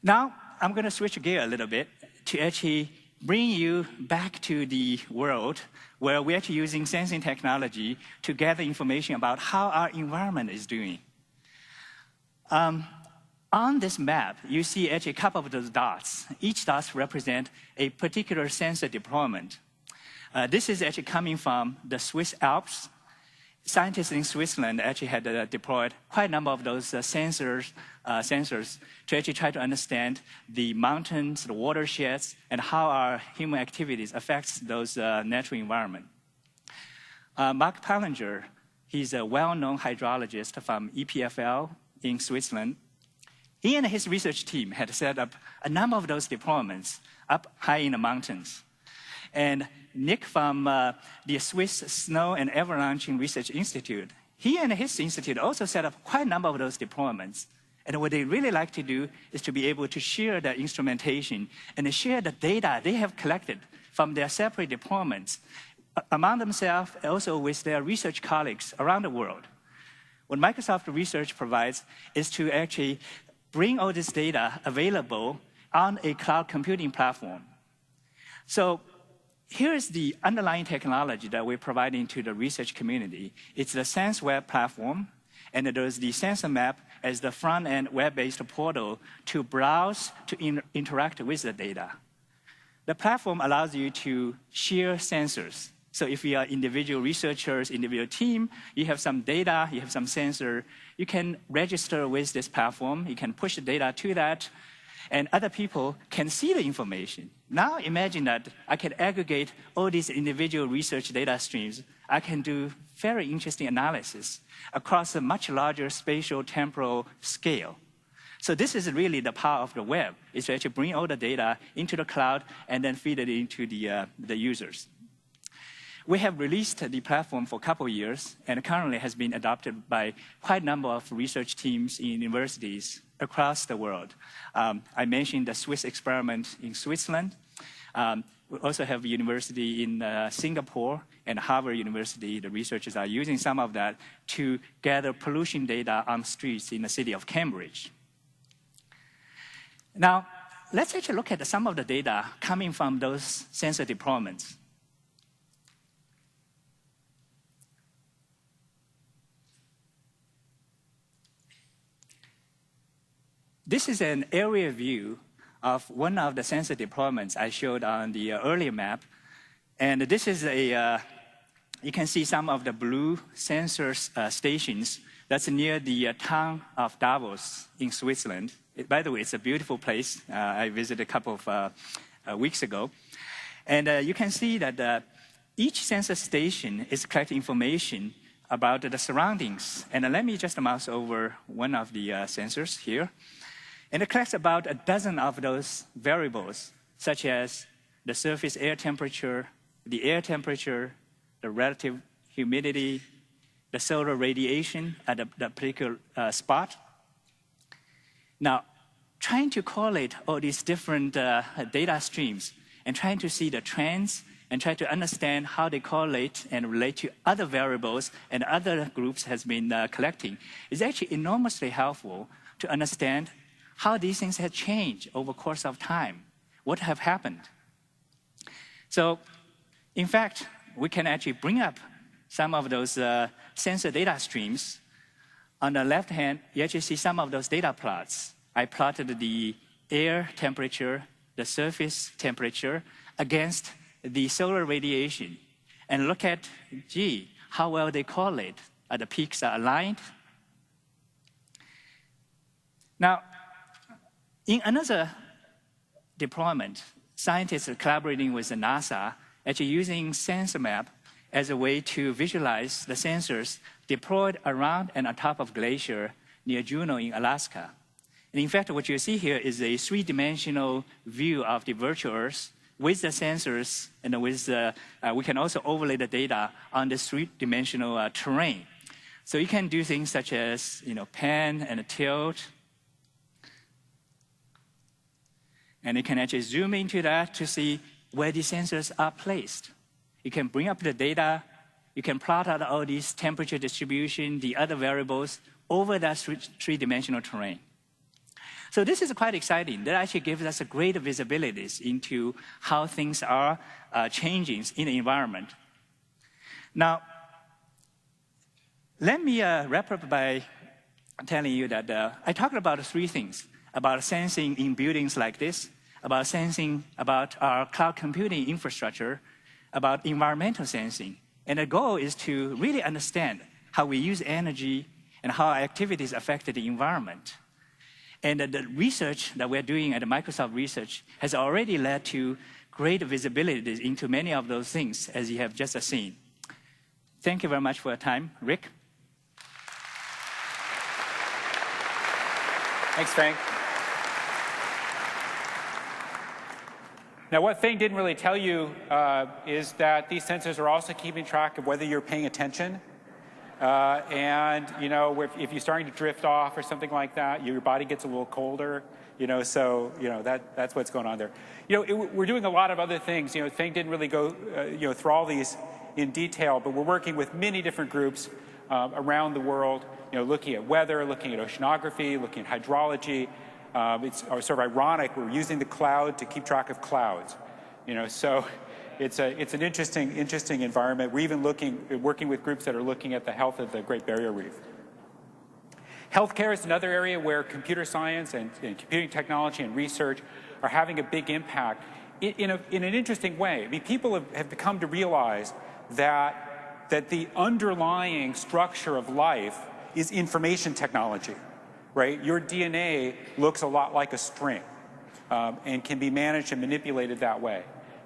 Now, I'm going to switch gear a little bit to actually bring you back to the world where we're actually using sensing technology to gather information about how our environment is doing. On this map, you see actually a couple of those dots. Each dot represents a particular sensor deployment. This is actually coming from the Swiss Alps. Scientists in Switzerland actually had deployed quite a number of those sensors to actually try to understand the mountains, the watersheds, and how our human activities affects those natural environment. Mark Pallinger, he's a well-known hydrologist from EPFL in Switzerland. He and his research team had set up a number of those deployments up high in the mountains. And Nick from the Swiss Snow and Avalanche Research Institute, he and his institute also set up quite a number of those deployments. And what they really like to do is to be able to share their instrumentation and share the data they have collected from their separate deployments among themselves, also with their research colleagues around the world. What Microsoft Research provides is to actually bring all this data available on a cloud computing platform. So here's the underlying technology that we're providing to the research community. It's the SenseWeb platform, and there's the sensor map as the front-end web-based portal to browse, to interact with the data. The platform allows you to share sensors. So if you are individual researchers, individual team, you have some data, you have some sensor, you can register with this platform, you can push the data to that, and other people can see the information. Now imagine that I can aggregate all these individual research data streams. I can do very interesting analysis across a much larger spatial temporal scale. So this is really the power of the web, is to actually bring all the data into the cloud and then feed it into the users. We have released the platform for a couple of years, and currently has been adopted by quite a number of research teams in universities across the world. I mentioned the Swiss experiment in Switzerland. We also have a university in Singapore and Harvard University. The researchers are using some of that to gather pollution data on streets in the city of Cambridge. Now, let's actually look at some of the data coming from those sensor deployments. This is an area view of one of the sensor deployments I showed on the earlier map. And this is you can see some of the blue sensor stations. That's near the town of Davos in Switzerland. By the way, it's a beautiful place. I visited a couple of weeks ago. And you can see that each sensor station is collecting information about the surroundings. And let me just mouse over one of the sensors here. And it collects about a dozen of those variables, such as the surface air temperature, the relative humidity, the solar radiation at the particular spot. Now, trying to correlate all these different data streams and trying to see the trends and try to understand how they correlate and relate to other variables and other groups has been collecting is actually enormously helpful to understand how these things have changed over the course of time, what have happened. So, in fact, we can actually bring up some of those sensor data streams. On the left hand, you actually see some of those data plots. I plotted the air temperature, the surface temperature against the solar radiation. And look at, gee, how well they correlate. The peaks are aligned. Now, in another deployment, scientists are collaborating with NASA, actually using sensor map as a way to visualize the sensors deployed around and on top of glacier near Juneau in Alaska. And in fact, what you see here is a three-dimensional view of the virtual Earth with the sensors, and with we can also overlay the data on this three-dimensional terrain. So you can do things such as pan and tilt. And you can actually zoom into that to see where the sensors are placed. You can bring up the data. You can plot out all these temperature distribution, the other variables over that three-dimensional terrain. So this is quite exciting. That actually gives us a great visibility into how things are changing in the environment. Now, let me wrap up by telling you that I talked about three things: about sensing in buildings like this, about sensing about our cloud computing infrastructure, about environmental sensing. And the goal is to really understand how we use energy and how our activities affect the environment. And the research that we're doing at Microsoft Research has already led to great visibility into many of those things, as you have just seen. Thank you very much for your time. Rick? Thanks, Frank. Now, what Feng didn't really tell you is that these sensors are also keeping track of whether you're paying attention. And, if you're starting to drift off or something like that, your body gets a little colder, so, that's what's going on there. We're doing a lot of other things. Feng didn't really go, through all these in detail, but we're working with many different groups around the world, looking at weather, looking at oceanography, looking at hydrology. It's sort of ironic, we're using the cloud to keep track of clouds, so it's an interesting environment. We're even working with groups that are looking at the health of the Great Barrier Reef. Healthcare is another area where computer science and computing technology and research are having a big impact in an interesting way. I mean, people have come to realize that the underlying structure of life is information technology. Right? Your DNA looks a lot like a string and can be managed and manipulated that way.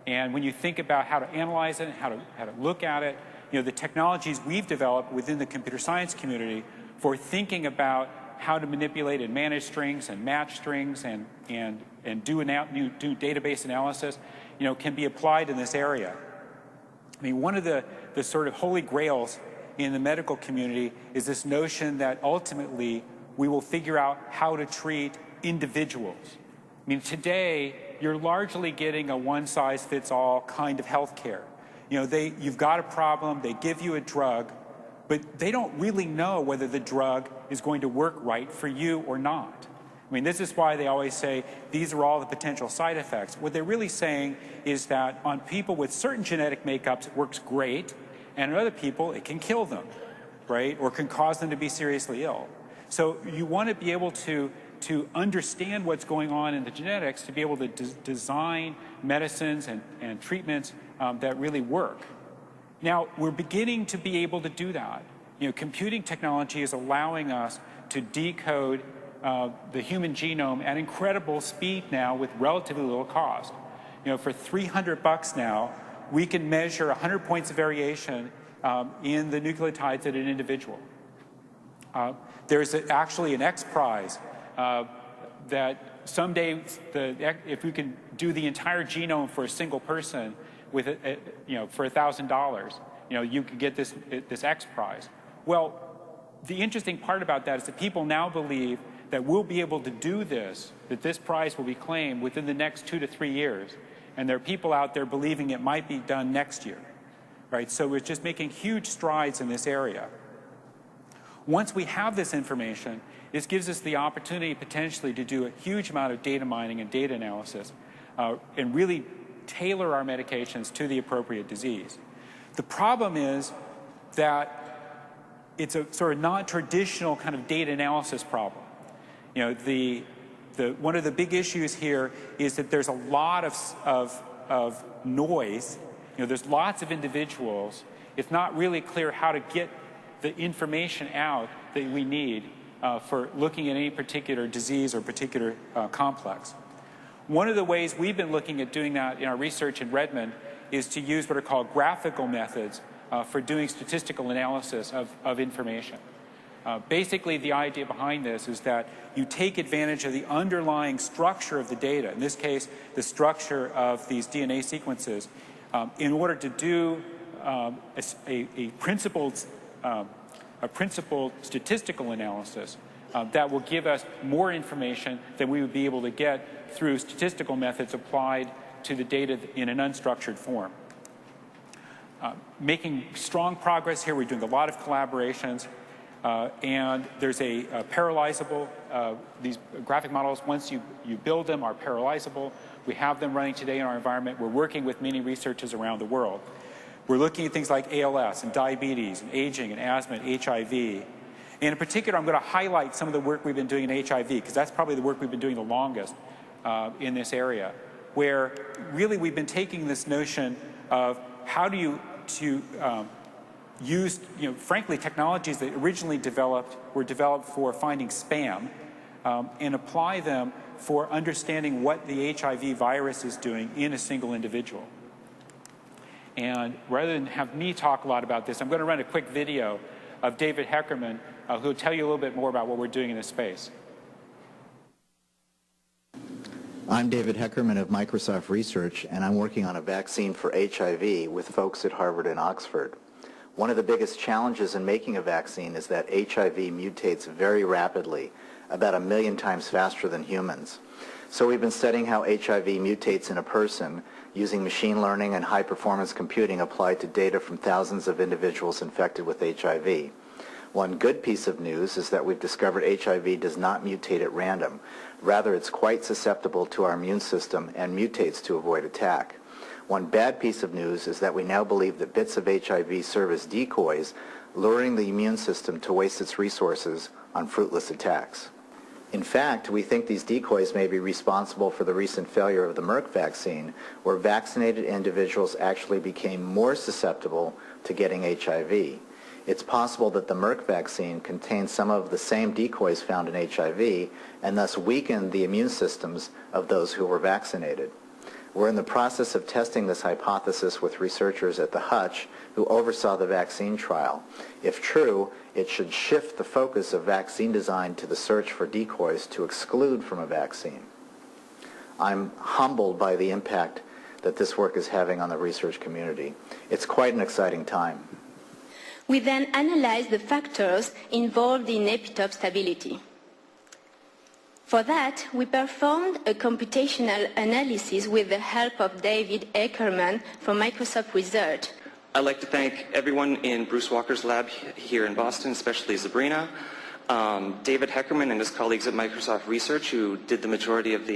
And when you think about how to analyze it, how to look at it, the technologies we've developed within the computer science community for thinking about how to manipulate and manage strings and match strings and do database analysis, can be applied in this area. I mean, one of the sort of holy grails in the medical community is this notion that ultimately we will figure out how to treat individuals. I mean, today, you're largely getting a one-size-fits-all kind of health care. You know, you've got a problem, they give you a drug, but they don't really know whether the drug is going to work right for you or not. I mean, this is why they always say these are all the potential side effects. What they're really saying is that on people with certain genetic makeups, it works great, and on other people, it can kill them, right? Or can cause them to be seriously ill. So you want to be able to understand what's going on in the genetics to be able to design medicines and treatments that really work. Now, we're beginning to be able to do that. You know, computing technology is allowing us to decode the human genome at incredible speed now with relatively little cost. You know, for $300 now, we can measure 100 points of variation in the nucleotides at an individual. There's actually an X Prize that someday, if we can do the entire genome for a single person with, for $1,000, you could get this X Prize. Well, the interesting part about that is that people now believe that we'll be able to do this, that this prize will be claimed within the next 2 to 3 years. And there are people out there believing it might be done next year, right? So we're just making huge strides in this area. Once we have this information, this gives us the opportunity potentially to do a huge amount of data mining and data analysis and really tailor our medications to the appropriate disease. The problem is that it's a sort of non-traditional kind of data analysis problem. You know, one of the big issues here is that there's a lot of noise. You know, there's lots of individuals. It's not really clear how to get the information out that we need for looking at any particular disease or particular complex. One of the ways we've been looking at doing that in our research in Redmond is to use what are called graphical methods for doing statistical analysis of information. Basically, the idea behind this is that you take advantage of the underlying structure of the data, in this case, the structure of these DNA sequences, in order to do a principled statistical analysis that will give us more information than we would be able to get through statistical methods applied to the data in an unstructured form. Making strong progress here. We're doing a lot of collaborations. And there's a parallelizable, these graphic models, once you build them, are parallelizable. We have them running today in our environment. We're working with many researchers around the world. We're looking at things like ALS and diabetes and aging and asthma and HIV. And in particular, I'm going to highlight some of the work we've been doing in HIV, because that's probably the work we've been doing the longest in this area, where really we've been taking this notion of how do you use, frankly, technologies that originally were developed for finding spam and apply them for understanding what the HIV virus is doing in a single individual. And rather than have me talk a lot about this, I'm going to run a quick video of David Heckerman, who will tell you a little bit more about what we're doing in this space. I'm David Heckerman of Microsoft Research, and I'm working on a vaccine for HIV with folks at Harvard and Oxford. One of the biggest challenges in making a vaccine is that HIV mutates very rapidly, about 1 million times faster than humans. So we've been studying how HIV mutates in a person using machine learning and high-performance computing applied to data from thousands of individuals infected with HIV. One good piece of news is that we've discovered HIV does not mutate at random. Rather, it's quite susceptible to our immune system and mutates to avoid attack. One bad piece of news is that we now believe that bits of HIV serve as decoys, luring the immune system to waste its resources on fruitless attacks. In fact, we think these decoys may be responsible for the recent failure of the Merck vaccine, where vaccinated individuals actually became more susceptible to getting HIV. It's possible that the Merck vaccine contains some of the same decoys found in HIV and thus weakened the immune systems of those who were vaccinated. We're in the process of testing this hypothesis with researchers at the Hutch who oversaw the vaccine trial. If true, it should shift the focus of vaccine design to the search for decoys to exclude from a vaccine. I'm humbled by the impact that this work is having on the research community. It's quite an exciting time. We then analyzed the factors involved in epitope stability. For that, we performed a computational analysis with the help of David Heckerman from Microsoft Research. I'd like to thank everyone in Bruce Walker's lab here in Boston, especially Sabrina, David Heckerman and his colleagues at Microsoft Research, who did the majority of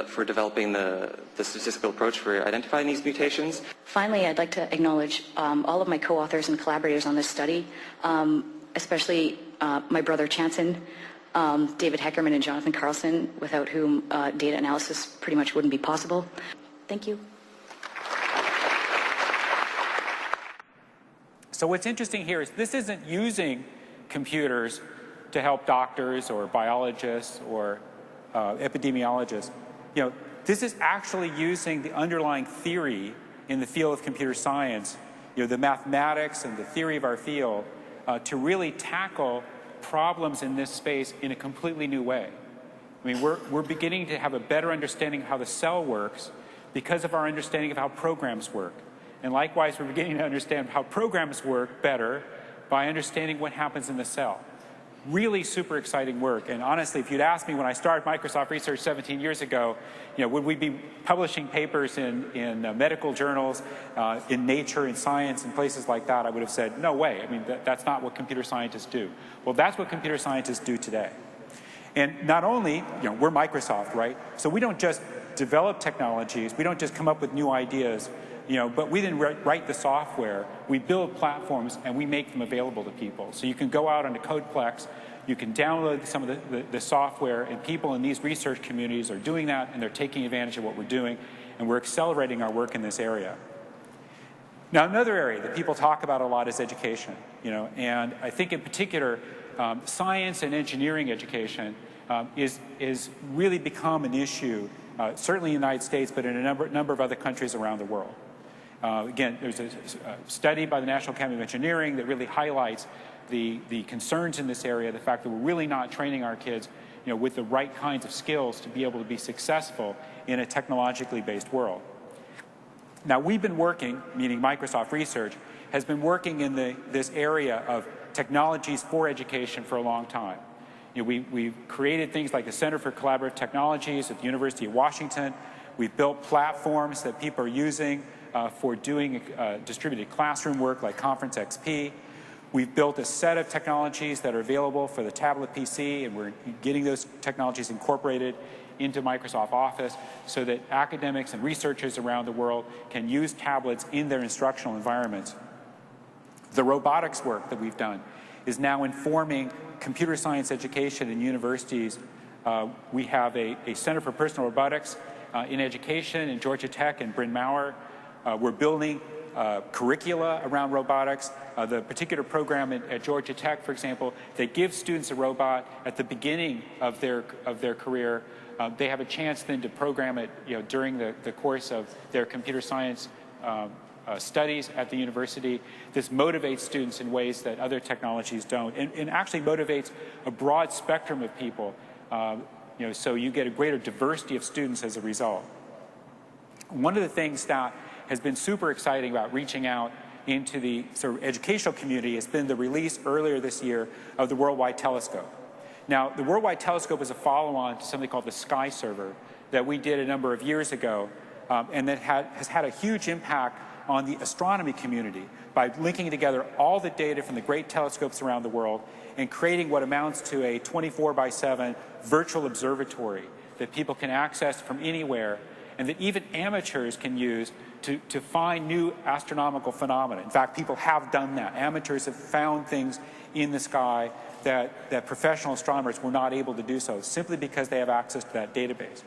for developing the statistical approach for identifying these mutations. Finally, I'd like to acknowledge all of my co-authors and collaborators on this study, especially my brother Chanson, David Heckerman and Jonathan Carlson, without whom data analysis pretty much wouldn't be possible. Thank you. So what's interesting here is this isn't using computers to help doctors or biologists or epidemiologists. This is actually using the underlying theory in the field of computer science, the mathematics and the theory of our field, to really tackle problems in this space in a completely new way. I mean, we're beginning to have a better understanding of how the cell works because of our understanding of how programs work. And likewise, we're beginning to understand how programs work better by understanding what happens in the cell. Really super exciting work. And honestly, if you'd asked me when I started Microsoft Research 17 years ago, would we be publishing papers in medical journals, in Nature, in Science, and places like that, I would have said, no way. I mean, that's not what computer scientists do. Well, that's what computer scientists do today. And not only, we're Microsoft, right? So we don't just develop technologies, we don't just come up with new ideas, but we then write the software, we build platforms, and we make them available to people. So you can go out onto Codeplex, you can download some of the software, and people in these research communities are doing that, and they're taking advantage of what we're doing, and we're accelerating our work in this area. Now, another area that people talk about a lot is education, and I think in particular, science and engineering education is really become an issue, certainly in the United States, but in a number of other countries around the world. Again, there's a study by the National Academy of Engineering that really highlights the concerns in this area, the fact that we're really not training our kids with the right kinds of skills to be able to be successful in a technologically based world. Now, we've been working, meaning Microsoft Research, has been working in this area of technologies for education for a long time. We've created things like the Center for Collaborative Technologies at the University of Washington. We've built platforms that people are using for doing distributed classroom work like Conference XP. We've built a set of technologies that are available for the tablet PC, and we're getting those technologies incorporated into Microsoft Office so that academics and researchers around the world can use tablets in their instructional environments. The robotics work that we've done is now informing computer science education in universities. We have a Center for Personal Robotics in education in Georgia Tech and Bryn Mawr. We're building curricula around robotics. The particular program at Georgia Tech, for example, that gives students a robot at the beginning of their career. They have a chance then to program it during the course of their computer science studies at the university. This motivates students in ways that other technologies don't, and actually motivates a broad spectrum of people. So you get a greater diversity of students as a result. One of the things that has been super exciting about reaching out into the sort of educational community has been the release earlier this year of the Worldwide Telescope. Now, the Worldwide Telescope is a follow-on to something called the Sky Server that we did a number of years ago, and that has had a huge impact on the astronomy community by linking together all the data from the great telescopes around the world and creating what amounts to a 24/7 virtual observatory that people can access from anywhere, and that even amateurs can use to find new astronomical phenomena. In fact, people have done that. Amateurs have found things in the sky that professional astronomers were not able to do so, simply because they have access to that database.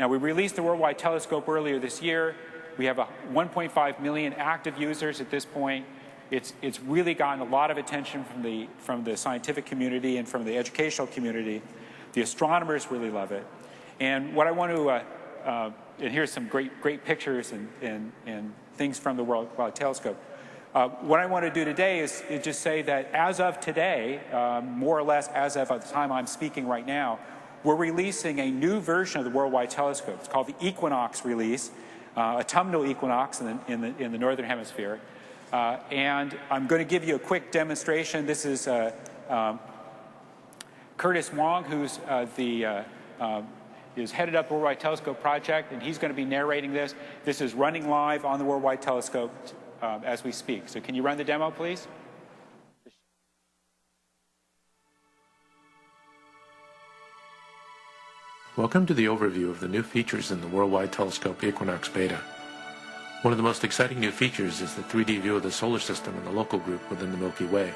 Now, we released the Worldwide Telescope earlier this year. We have 1.5 million active users at this point. It's really gotten a lot of attention from the scientific community and from the educational community. The astronomers really love it. And what I want to and here's some great pictures and things from the Worldwide Telescope. What I want to do today is just say that as of today, more or less as of the time I'm speaking right now, we're releasing a new version of the Worldwide Telescope. It's called the Equinox release. autumnal equinox in the northern hemisphere. And I'm going to give you a quick demonstration. This is Curtis Wong, who's is headed up the Worldwide Telescope Project, and he's going to be narrating this. This is running live on the Worldwide Telescope as we speak. So can you run the demo, please? Welcome to the overview of the new features in the Worldwide Telescope Equinox Beta. One of the most exciting new features is the 3D view of the solar system and the local group within the Milky Way.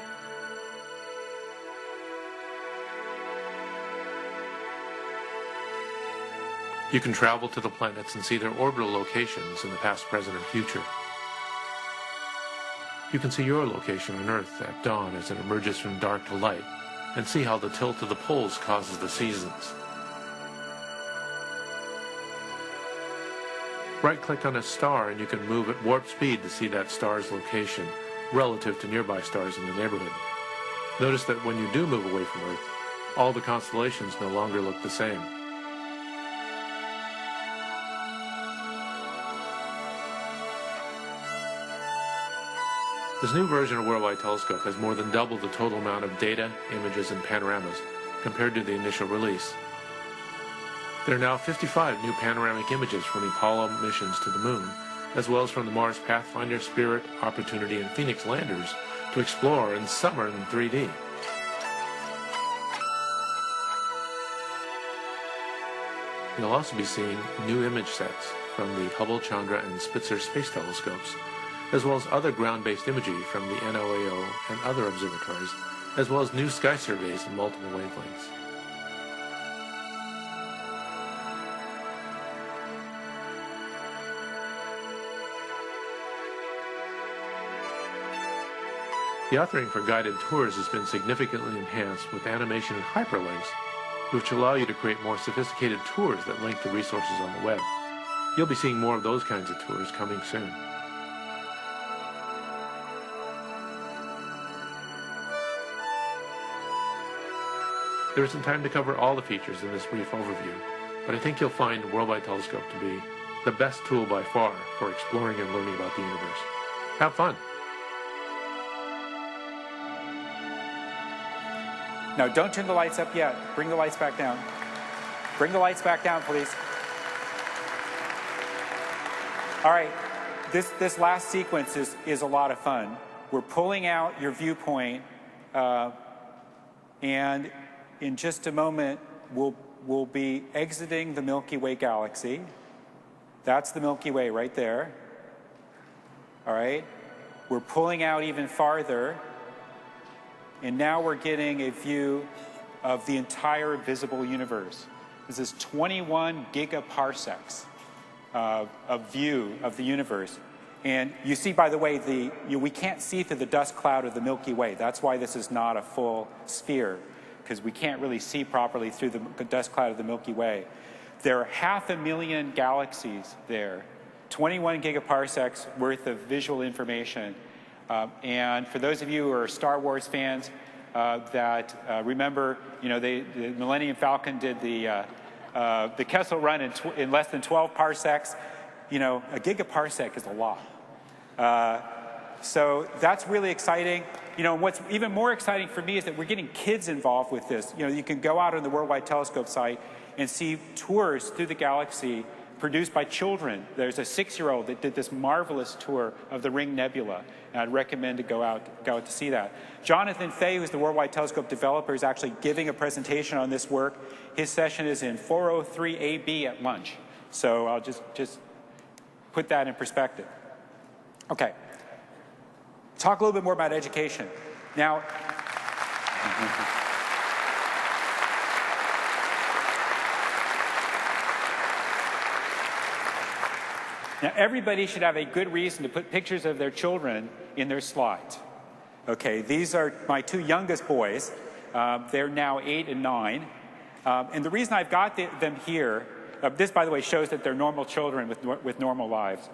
You can travel to the planets and see their orbital locations in the past, present, and future. You can see your location on Earth at dawn as it emerges from dark to light, and see how the tilt of the poles causes the seasons. Right-click on a star and you can move at warp speed to see that star's location relative to nearby stars in the neighborhood. Notice that when you do move away from Earth, all the constellations no longer look the same. This new version of Worldwide Telescope has more than doubled the total amount of data, images, and panoramas compared to the initial release. There are now 55 new panoramic images from Apollo missions to the Moon, as well as from the Mars Pathfinder, Spirit, Opportunity, and Phoenix landers to explore, and some are in 3D. You'll also be seeing new image sets from the Hubble, Chandra, and Spitzer space telescopes, as well as other ground-based imagery from the NOAO and other observatories, as well as new sky surveys in multiple wavelengths. The authoring for guided tours has been significantly enhanced with animation and hyperlinks, which allow you to create more sophisticated tours that link to resources on the web. You'll be seeing more of those kinds of tours coming soon. There isn't time to cover all the features in this brief overview, but I think you'll find Worldwide Telescope to be the best tool by far for exploring and learning about the universe. Have fun! No, don't turn the lights up yet. Bring the lights back down. Bring the lights back down, please. All right, this last sequence is a lot of fun. We're pulling out your viewpoint, and in just a moment, we'll be exiting the Milky Way galaxy. That's the Milky Way right there. All right, we're pulling out even farther. And now we're getting a view of the entire visible universe. This is 21 gigaparsecs of view of the universe. And you see, by the way, we can't see through the dust cloud of the Milky Way. That's why this is not a full sphere, because we can't really see properly through the dust cloud of the Milky Way. There are 500,000 galaxies there, 21 gigaparsecs worth of visual information. And for those of you who are Star Wars fans that remember, the Millennium Falcon did the Kessel Run in less than 12 parsecs. A gigaparsec is a lot. So that's really exciting. What's even more exciting for me is that we're getting kids involved with this. You can go out on the Worldwide Telescope site and see tours through the galaxy produced by children. There's a 6-year-old that did this marvelous tour of the Ring Nebula, and I'd recommend to go out to see that. Jonathan Fay, who's the Worldwide Telescope developer, is actually giving a presentation on this work. His session is in 403 AB at lunch. So I'll just put that in perspective. Okay. Talk a little bit more about education. Now, everybody should have a good reason to put pictures of their children in their slides. Okay, these are my 2 youngest boys. They're now 8 and 9. And the reason I've got them here, this, by the way, shows that they're normal children with normal lives,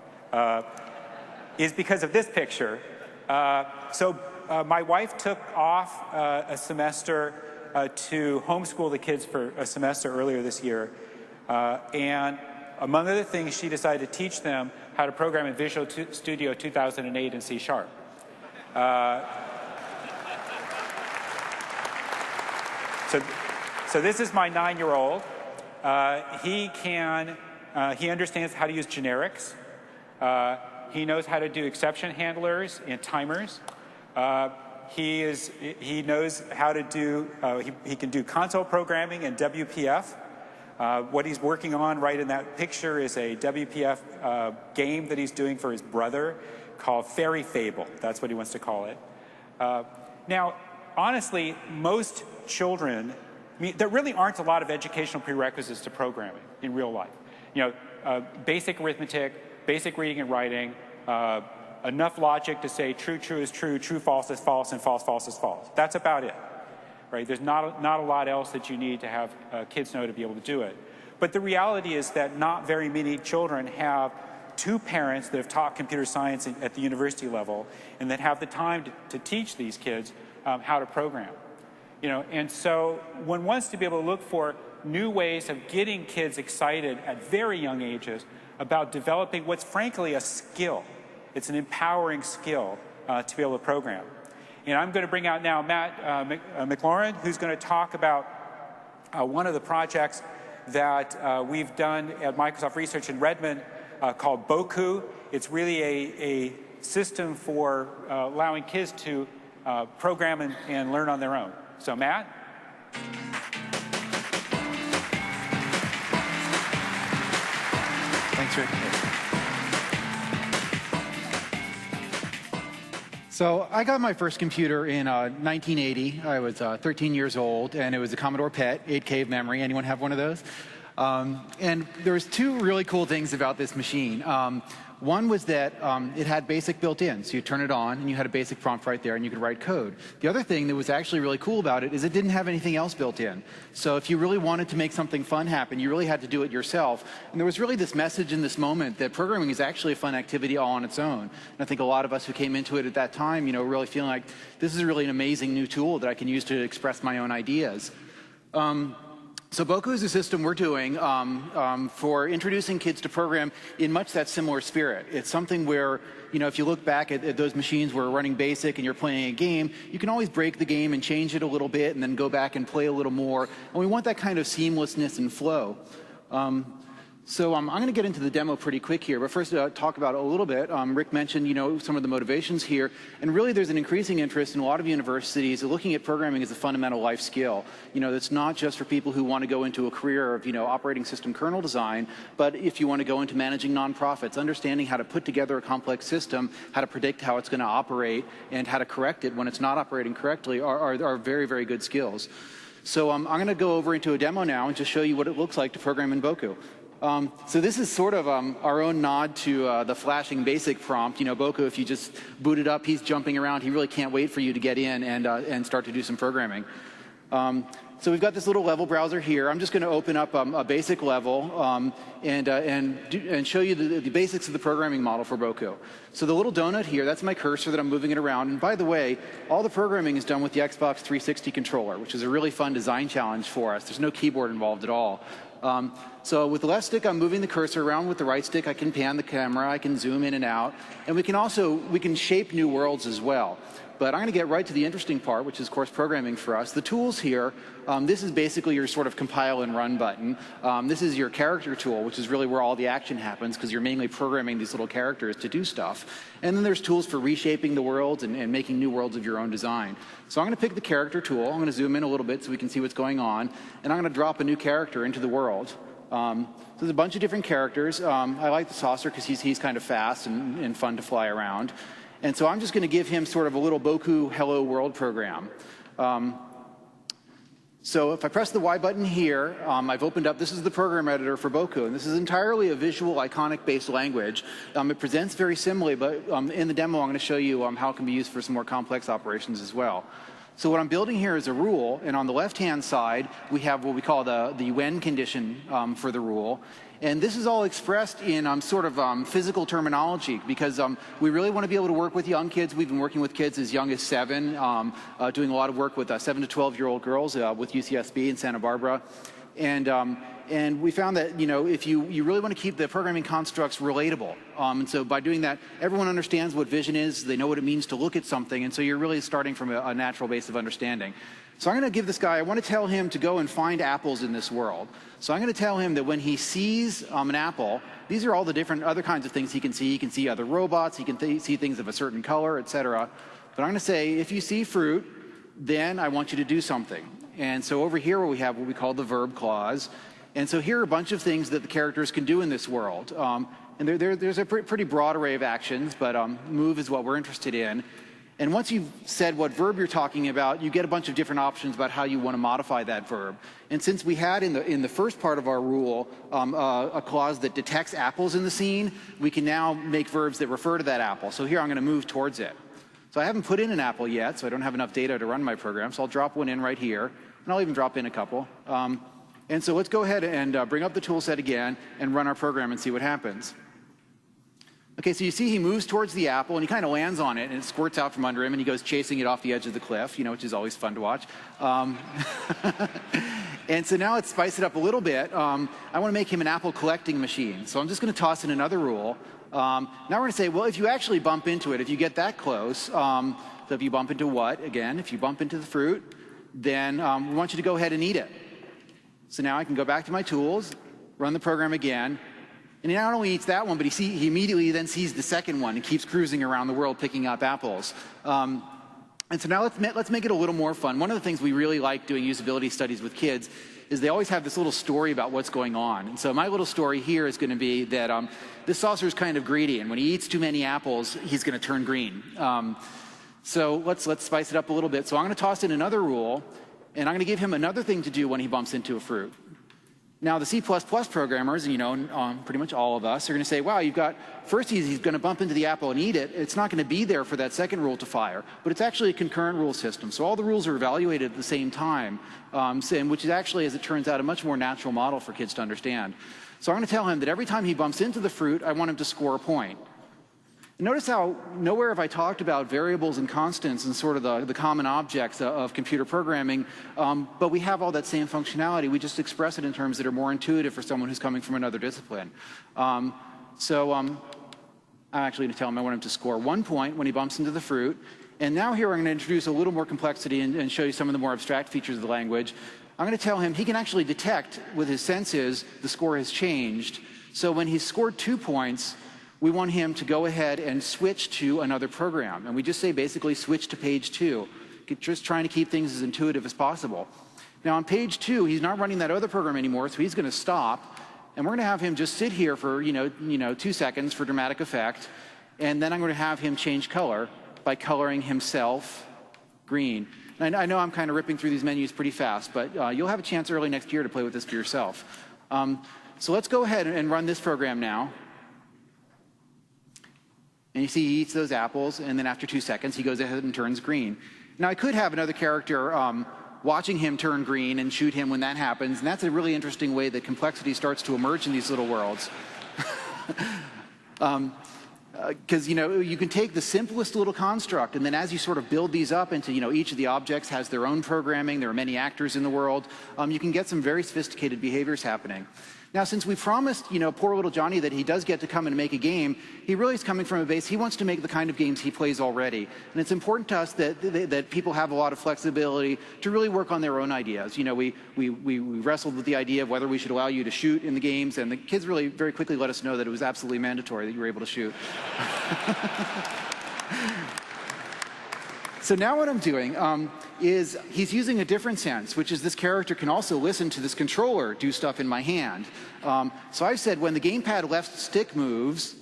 is because of this picture. My wife took off a semester to homeschool the kids for a semester earlier this year. And among other things, she decided to teach them how to program in Visual Studio 2008 in C#. So this is my 9-year-old. He understands how to use generics. He knows how to do exception handlers and timers. He knows how to do, he can do console programming and WPF. What he's working on right in that picture is a WPF game that he's doing for his brother called Fairy Fable. That's what he wants to call it. Now, honestly, most children, there really aren't a lot of educational prerequisites to programming in real life. You know, basic arithmetic, basic reading and writing, enough logic to say true, true is true, true, false is false, and false, false is false. That's about it, right? There's not a lot else that you need to have kids know to be able to do it. But the reality is that not very many children have two parents that have taught computer science at the university level and that have the time to teach these kids how to program. You know, and so one wants to be able to look for new ways of getting kids excited at very young ages about developing what's frankly a skill. It's an empowering skill to be able to program. And I'm going to bring out now Matt McLaurin, who's going to talk about one of the projects that we've done at Microsoft Research in Redmond called Boku. It's really a system for allowing kids to program and learn on their own. So Matt? Thanks, Rick. So I got my first computer in 1980. I was 13 years old, and it was a Commodore PET, 8K of memory. Anyone have one of those? And there was two really cool things about this machine. One was that it had BASIC built in, so you turn it on and you had a BASIC prompt right there and you could write code. The other thing that was actually really cool about it is it didn't have anything else built in. So if you really wanted to make something fun happen, you really had to do it yourself. And there was really this message in this moment that programming is actually a fun activity all on its own. And I think a lot of us who came into it at that time, you know, really feeling like this is really an amazing new tool that I can use to express my own ideas. So Boku is a system we're doing for introducing kids to program in much that similar spirit. It's something where, you know, if you look back at those machines where we're running BASIC and you're playing a game, you can always break the game and change it a little bit and then go back and play a little more. And we want that kind of seamlessness and flow. So I'm going to get into the demo pretty quick here, but first talk about it a little bit. Rick mentioned, you know, some of the motivations here, and really there's an increasing interest in a lot of universities looking at programming as a fundamental life skill. You know, it's not just for people who want to go into a career of, you know, operating system kernel design, but if you want to go into managing nonprofits, understanding how to put together a complex system, how to predict how it's going to operate, and how to correct it when it's not operating correctly are very, very good skills. So I'm going to go over into a demo now and just show you what it looks like to program in Boku. So this is sort of our own nod to the flashing BASIC prompt. You know, Boku, if you just boot it up, he's jumping around. He really can't wait for you to get in and start to do some programming. So we've got this little level browser here. I'm just going to open up a basic level and show you the basics of the programming model for Boku. So the little donut here, that's my cursor that I'm moving it around. And by the way, all the programming is done with the Xbox 360 controller, which is a really fun design challenge for us. There's no keyboard involved at all. So with the left stick, I'm moving the cursor around. With the right stick, I can pan the camera. I can zoom in and out. And we can shape new worlds as well. But I'm going to get right to the interesting part, which is, of course, programming for us. The tools here, this is basically your sort of compile and run button. This is your character tool, which is really where all the action happens, because you're mainly programming these little characters to do stuff. And then there's tools for reshaping the worlds and making new worlds of your own design. So I'm going to pick the character tool. I'm going to zoom in a little bit so we can see what's going on. And I'm going to drop a new character into the world. So there's a bunch of different characters. I like the saucer because he's kind of fast and fun to fly around. And so I'm just going to give him sort of a little Boku Hello World program. So if I press the Y button here, I've opened up, this is the program editor for Boku, and this is entirely a visual iconic-based language. It presents very similarly, but in the demo I'm going to show you how it can be used for some more complex operations as well. So what I'm building here is a rule, and on the left-hand side, we have what we call the when condition for the rule. And this is all expressed in sort of physical terminology, because we really want to be able to work with young kids. We've been working with kids as young as 7, doing a lot of work with 7 to 12-year-old girls with UCSB in Santa Barbara. And we found that, if you really want to keep the programming constructs relatable, and so by doing that, everyone understands what vision is, they know what it means to look at something, and so you're really starting from a natural base of understanding. So I'm going to give this guy, I want to tell him to go and find apples in this world. So I'm going to tell him that when he sees an apple, these are all the different other kinds of things he can see. He can see other robots, he can see things of a certain color, etc. But I'm going to say, if you see fruit, then I want you to do something. And so over here we have what we call the verb clause. And so here are a bunch of things that the characters can do in this world. And there's a pretty broad array of actions, but move is what we're interested in. And once you've said what verb you're talking about, you get a bunch of different options about how you want to modify that verb. And since we had in the first part of our rule a clause that detects apples in the scene, we can now make verbs that refer to that apple. So here I'm going to move towards it. So I haven't put in an apple yet, so I don't have enough data to run my program. So I'll drop one in right here, and I'll even drop in a couple. And so let's go ahead and bring up the tool set again and run our program and see what happens. Okay, so you see he moves towards the apple and he kind of lands on it and it squirts out from under him and he goes chasing it off the edge of the cliff, which is always fun to watch. And so now let's spice it up a little bit. I want to make him an apple collecting machine. So I'm just going to toss in another rule. Now we're going to say, well, if you actually bump into it, if you get that close, so if you bump into what? Again, if you bump into the fruit, then we want you to go ahead and eat it. So now I can go back to my tools, run the program again, and he not only eats that one, but he immediately then sees the second one and keeps cruising around the world picking up apples. And so now let's make it a little more fun. One of the things we really like doing usability studies with kids is they always have this little story about what's going on. And so my little story here is going to be that this saucer is kind of greedy, and when he eats too many apples, he's going to turn green. So let's spice it up a little bit. So I'm going to toss in another rule, and I'm going to give him another thing to do when he bumps into a fruit. Now, the C++ programmers, pretty much all of us, are going to say, wow, first he's going to bump into the apple and eat it. It's not going to be there for that second rule to fire, but it's actually a concurrent rule system. So all the rules are evaluated at the same time, which is actually, as it turns out, a much more natural model for kids to understand. So I'm going to tell him that every time he bumps into the fruit, I want him to score a point. Notice how nowhere have I talked about variables and constants and sort of the common objects of computer programming, but we have all that same functionality. We just express it in terms that are more intuitive for someone who's coming from another discipline. I'm actually going to tell him I want him to score 1 point when he bumps into the fruit. And now here I'm going to introduce a little more complexity and show you some of the more abstract features of the language. I'm going to tell him he can actually detect with his senses the score has changed. So when he's scored 2 points, we want him to go ahead and switch to another program. And we just say basically switch to page 2, just trying to keep things as intuitive as possible. Now on page 2, he's not running that other program anymore, so he's going to stop. And we're going to have him just sit here for 2 seconds for dramatic effect. And then I'm going to have him change color by coloring himself green. And I know I'm kind of ripping through these menus pretty fast, but you'll have a chance early next year to play with this for yourself. So let's go ahead and run this program now. And you see he eats those apples, and then after 2 seconds, he goes ahead and turns green. Now, I could have another character watching him turn green and shoot him when that happens, and that's a really interesting way that complexity starts to emerge in these little worlds. Because, you can take the simplest little construct, and then as you sort of build these up into, each of the objects has their own programming, there are many actors in the world, you can get some very sophisticated behaviors happening. Now, since we promised, poor little Johnny that he does get to come and make a game, he really is coming from a base. He wants to make the kind of games he plays already. And it's important to us that people have a lot of flexibility to really work on their own ideas. We wrestled with the idea of whether we should allow you to shoot in the games, and the kids really very quickly let us know that it was absolutely mandatory that you were able to shoot. So now what I'm doing is he's using a different sense, which is this character can also listen to this controller do stuff in my hand. So I've said when the gamepad left stick moves,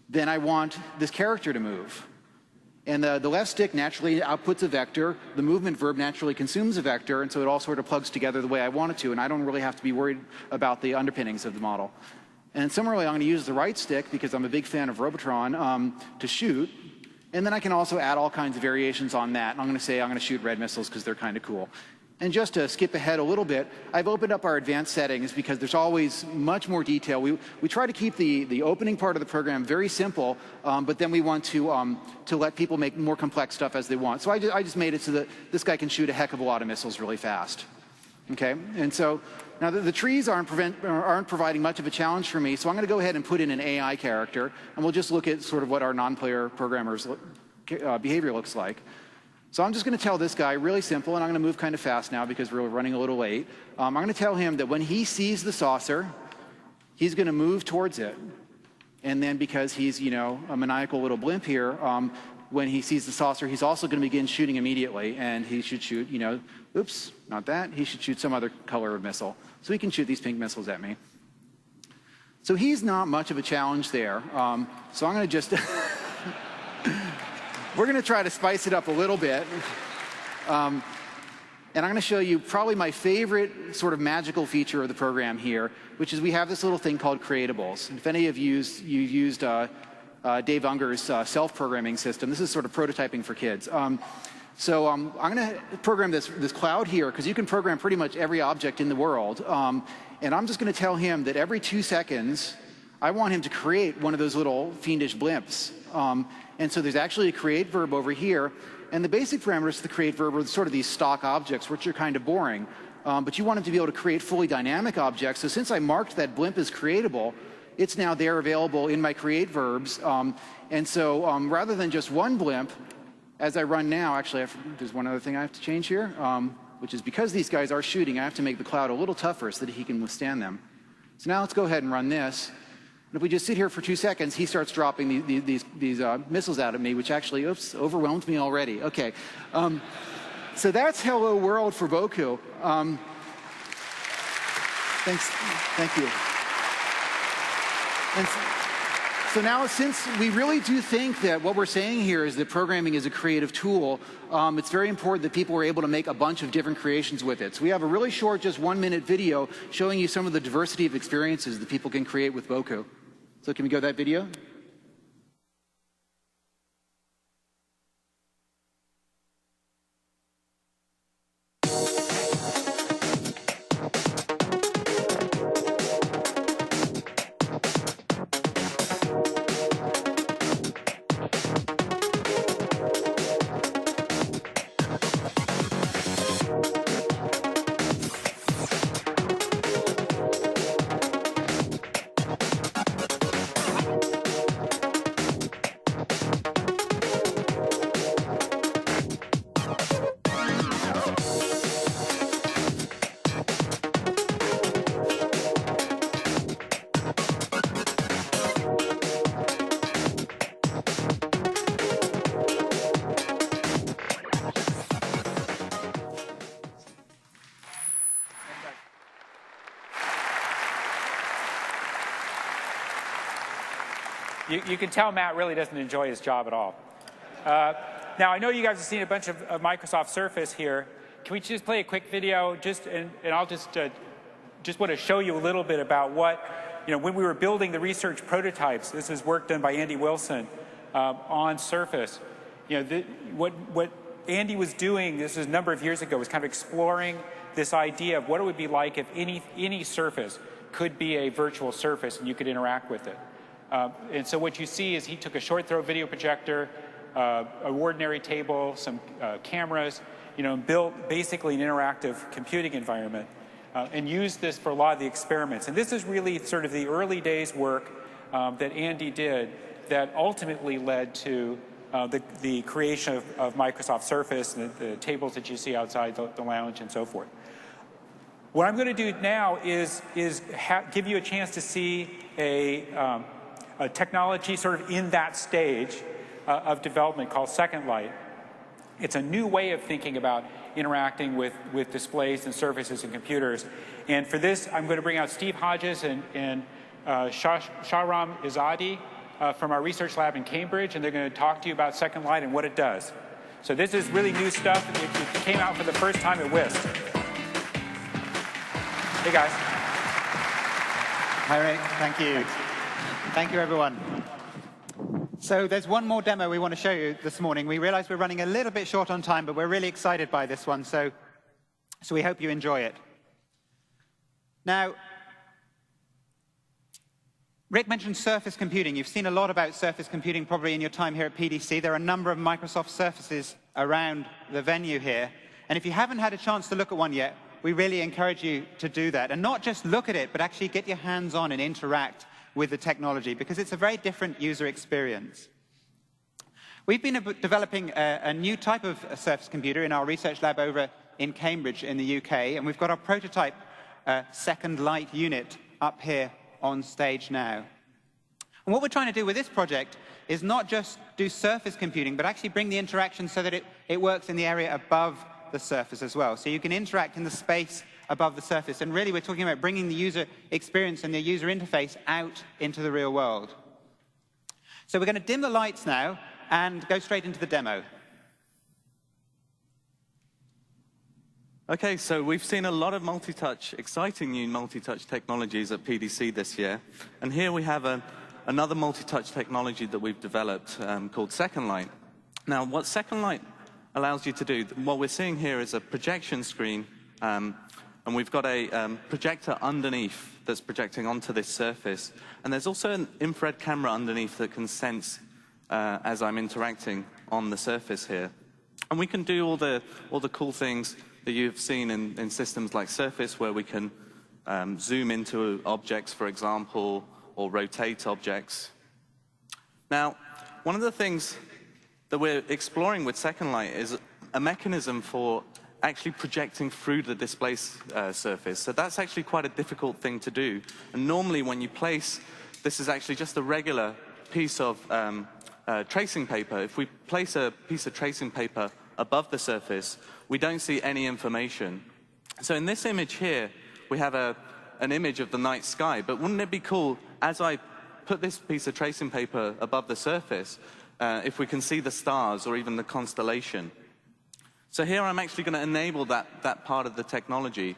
then I want this character to move. And the left stick naturally outputs a vector. The movement verb naturally consumes a vector, and so it all sort of plugs together the way I want it to, and I don't really have to be worried about the underpinnings of the model. And similarly, I'm going to use the right stick, because I'm a big fan of Robotron, to shoot. And then I can also add all kinds of variations on that. And I'm going to say I'm going to shoot red missiles because they're kind of cool. And just to skip ahead a little bit, I've opened up our advanced settings because there's always much more detail. We try to keep the opening part of the program very simple, but then we want to let people make more complex stuff as they want. So I just made it so that this guy can shoot a heck of a lot of missiles really fast. Okay, and so now the trees aren't providing much of a challenge for me, so I'm going to go ahead and put in an AI character, and we'll just look at sort of what our non-player programmers behavior looks like. So I'm just going to tell this guy, really simple, and I'm going to move kind of fast now because we're running a little late. I'm going to tell him that when he sees the saucer, he's going to move towards it. And then because he's, you know, a maniacal little blimp here, when he sees the saucer, he's also going to begin shooting immediately. And he should shoot, you know, oops, not that. He should shoot some other color of missile. So he can shoot these pink missiles at me. So he's not much of a challenge there. So I'm going to just... We're going to try to spice it up a little bit. And I'm going to show you probably my favorite sort of magical feature of the program here, which is we have this little thing called creatables. And if any of you've used Dave Unger's self-programming system, this is sort of prototyping for kids. So I'm going to program this cloud here, because you can program pretty much every object in the world. And I'm just going to tell him that every 2 seconds, I want him to create one of those little fiendish blimps. And so there's actually a create verb over here. And the basic parameters of the create verb are sort of these stock objects, which are kind of boring. But you want him to be able to create fully dynamic objects. So since I marked that blimp as creatable, it's now there available in my create verbs. And so rather than just one blimp, as I run now, actually, there's one other thing I have to change here, which is because these guys are shooting, I have to make the cloud a little tougher so that he can withstand them. So now let's go ahead and run this. And if we just sit here for 2 seconds, he starts dropping these missiles out at me, which actually, oops, overwhelmed me already. Okay. So that's Hello World for Boku. Thanks. Thank you. And so now, since we really do think that what we're saying here is that programming is a creative tool, it's very important that people are able to make a bunch of different creations with it. So we have a really short, just 1-minute video showing you some of the diversity of experiences that people can create with Boku. So can we go to that video? You can tell Matt really doesn't enjoy his job at all. Now, I know you guys have seen a bunch of Microsoft Surface here. Can we just play a quick video? And I'll just want to show you a little bit about what, when we were building the research prototypes, this is work done by Andy Wilson on Surface. What Andy was doing, this was a number of years ago, was kind of exploring this idea of what it would be like if any surface could be a virtual surface and you could interact with it. And so what you see is he took a short throw video projector, an ordinary table, some cameras, and built basically an interactive computing environment and used this for a lot of the experiments. And this is really sort of the early days work that Andy did that ultimately led to the creation of Microsoft Surface and the tables that you see outside the lounge and so forth. What I'm going to do now is give you a chance to see a technology sort of in that stage of development called Second Light. It's a new way of thinking about interacting with displays and surfaces and computers. And for this, I'm going to bring out Steve Hodges and Shahram Izadi from our research lab in Cambridge, and they're going to talk to you about Second Light and what it does. So this is really new stuff. It came out for the first time at WIST. Hey, guys. Hi, Rick. Thank you. Thanks. Thank you, everyone. So there's one more demo we want to show you this morning. We realize we're running a little bit short on time, but we're really excited by this one, so we hope you enjoy it. Now, Rick mentioned surface computing. You've seen a lot about surface computing probably in your time here at PDC. There are a number of Microsoft Surfaces around the venue here. And if you haven't had a chance to look at one yet, we really encourage you to do that. And not just look at it, but actually get your hands on and interact with the technology, because it's a very different user experience. We've been developing a new type of Surface computer in our research lab over in Cambridge in the UK, and we've got our prototype Second Light unit up here on stage now. And what we're trying to do with this project is not just do surface computing, but actually bring the interaction so that it works in the area above the surface as well. So you can interact in the space above the surface. And really, we're talking about bringing the user experience and the user interface out into the real world. So we're going to dim the lights now and go straight into the demo. Okay, so we've seen a lot of multi-touch, exciting new multi-touch technologies at PDC this year. And here we have another multi-touch technology that we've developed called Second Light. Now, what Second Light allows you to do, what we're seeing here is a projection screen, and we've got a projector underneath that's projecting onto this surface. And there's also an infrared camera underneath that can sense as I'm interacting on the surface here. And we can do all the cool things that you've seen in systems like Surface, where we can zoom into objects, for example, or rotate objects. Now, one of the things that we're exploring with Second Light is a mechanism for actually projecting through the display surface. So that's actually quite a difficult thing to do. And normally when you place, this is actually just a regular piece of tracing paper. If we place a piece of tracing paper above the surface, we don't see any information. So in this image here, we have an image of the night sky. But wouldn't it be cool, as I put this piece of tracing paper above the surface, if we can see the stars or even the constellation? So here I'm actually going to enable that part of the technology.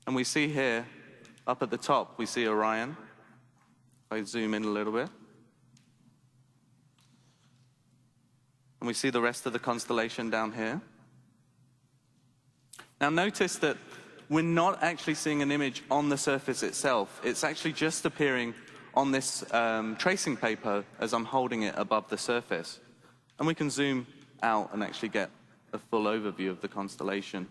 And we see here, up at the top, we see Orion. I zoom in a little bit. And we see the rest of the constellation down here. Now notice that we're not actually seeing an image on the surface itself. It's actually just appearing on this tracing paper as I'm holding it above the surface. And we can zoom out and actually get a full overview of the constellation.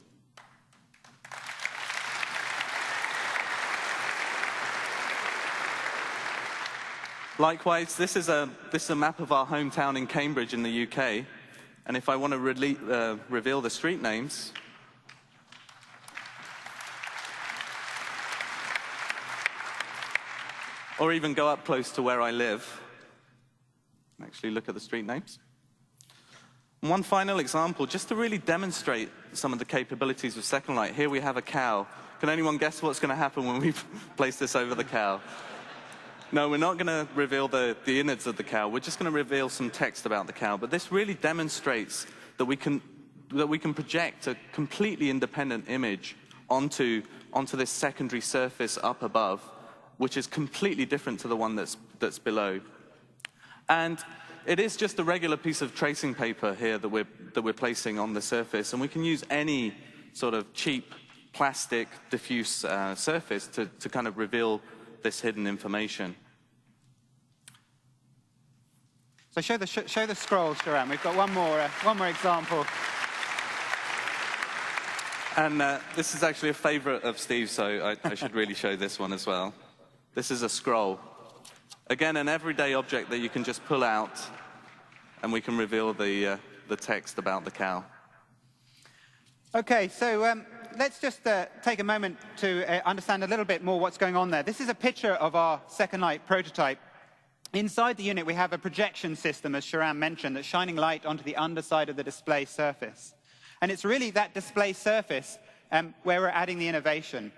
Likewise, this is a map of our hometown in Cambridge in the UK. And if I want to reveal the street names, or even go up close to where I live, actually look at the street names. And one final example, just to really demonstrate some of the capabilities of Second Light. Here we have a cow. Can anyone guess what's going to happen when we place this over the cow? No, we're not going to reveal the innards of the cow. We're just going to reveal some text about the cow. But this really demonstrates that we can project a completely independent image onto this secondary surface up above, which is completely different to the one that's below. And it is just a regular piece of tracing paper here that we're placing on the surface, and we can use any sort of cheap plastic diffuse surface to kind of reveal this hidden information. So show the scrolls, Joanne. We've got one more example. And this is actually a favorite of Steve, so I should really show this one as well. This is a scroll. Again, an everyday object that you can just pull out, and we can reveal the text about the cow. Okay, so let's just take a moment to understand a little bit more what's going on there. This is a picture of our Second Light prototype. Inside the unit, we have a projection system, as Sharam mentioned, that's shining light onto the underside of the display surface. And it's really that display surface where we're adding the innovation.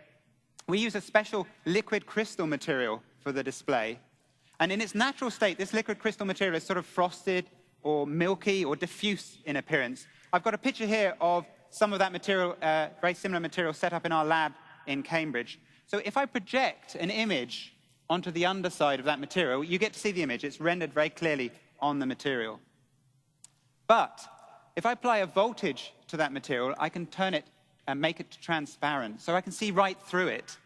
We use a special liquid crystal material for the display. And in its natural state, this liquid crystal material is sort of frosted or milky or diffuse in appearance. I've got a picture here of some of that material, very similar material set up in our lab in Cambridge. So if I project an image onto the underside of that material, you get to see the image. It's rendered very clearly on the material. But if I apply a voltage to that material, I can turn it and make it transparent, so I can see right through it.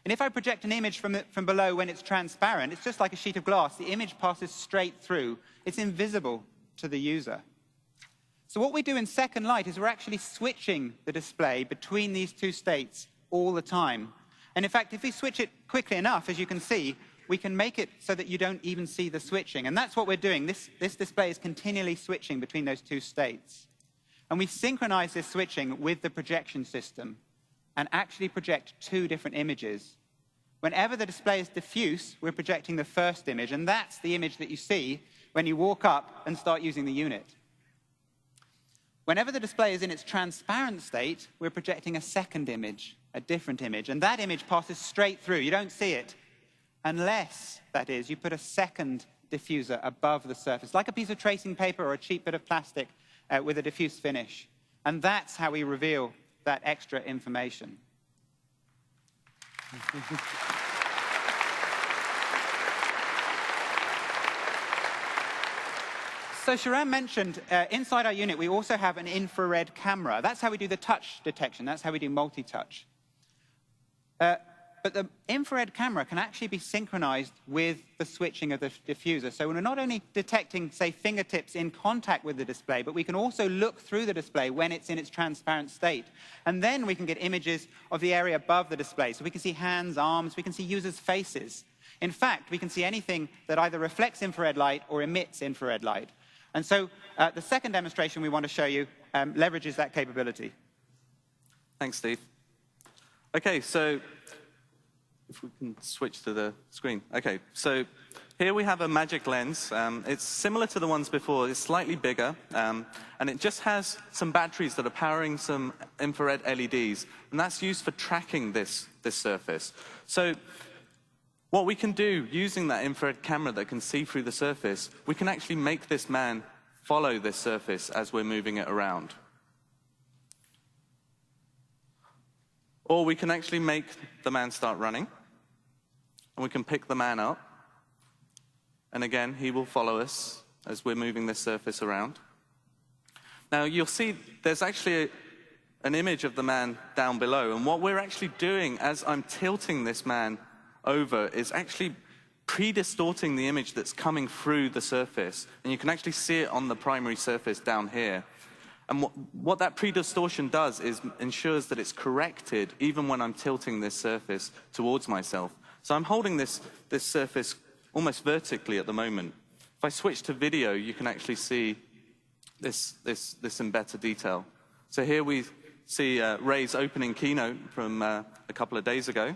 And if I project an image from below when it's transparent, it's just like a sheet of glass. The image passes straight through. It's invisible to the user. So what we do in Second Light is we're actually switching the display between these two states all the time. And in fact, if we switch it quickly enough, as you can see, we can make it so that you don't even see the switching. And that's what we're doing. This display is continually switching between those two states. And we synchronize this switching with the projection system and actually project two different images. Whenever the display is diffuse, we're projecting the first image, and that's the image that you see when you walk up and start using the unit. Whenever the display is in its transparent state, we're projecting a second image, a different image, and that image passes straight through. You don't see it, unless, that is, you put a second diffuser above the surface, like a piece of tracing paper or a cheap bit of plastic with a diffuse finish. And that's how we reveal that extra information. So Sharon mentioned, inside our unit, we also have an infrared camera. That's how we do the touch detection. That's how we do multi-touch. But the infrared camera can actually be synchronized with the switching of the diffuser. So we're not only detecting, say, fingertips in contact with the display, but we can also look through the display when it's in its transparent state. And then we can get images of the area above the display. So we can see hands, arms, we can see users' faces. In fact, we can see anything that either reflects infrared light or emits infrared light. And so the second demonstration we want to show you leverages that capability. Thanks, Steve. OK, so if we can switch to the screen. OK, so here we have a magic lens. It's similar to the ones before. It's slightly bigger. And it just has some batteries that are powering some infrared LEDs. And that's used for tracking this surface. So what we can do using that infrared camera that can see through the surface, we can actually make this man follow this surface as we're moving it around. Or we can actually make the man start running, and we can pick the man up. And again, he will follow us as we're moving this surface around. Now, you'll see there's actually an image of the man down below. And what we're actually doing as I'm tilting this man over is actually pre-distorting the image that's coming through the surface. And you can actually see it on the primary surface down here. And what that pre-distortion does is ensures that it's corrected even when I'm tilting this surface towards myself. So I'm holding this surface almost vertically at the moment. If I switch to video, you can actually see this in better detail. So here we see Ray's opening keynote from a couple of days ago.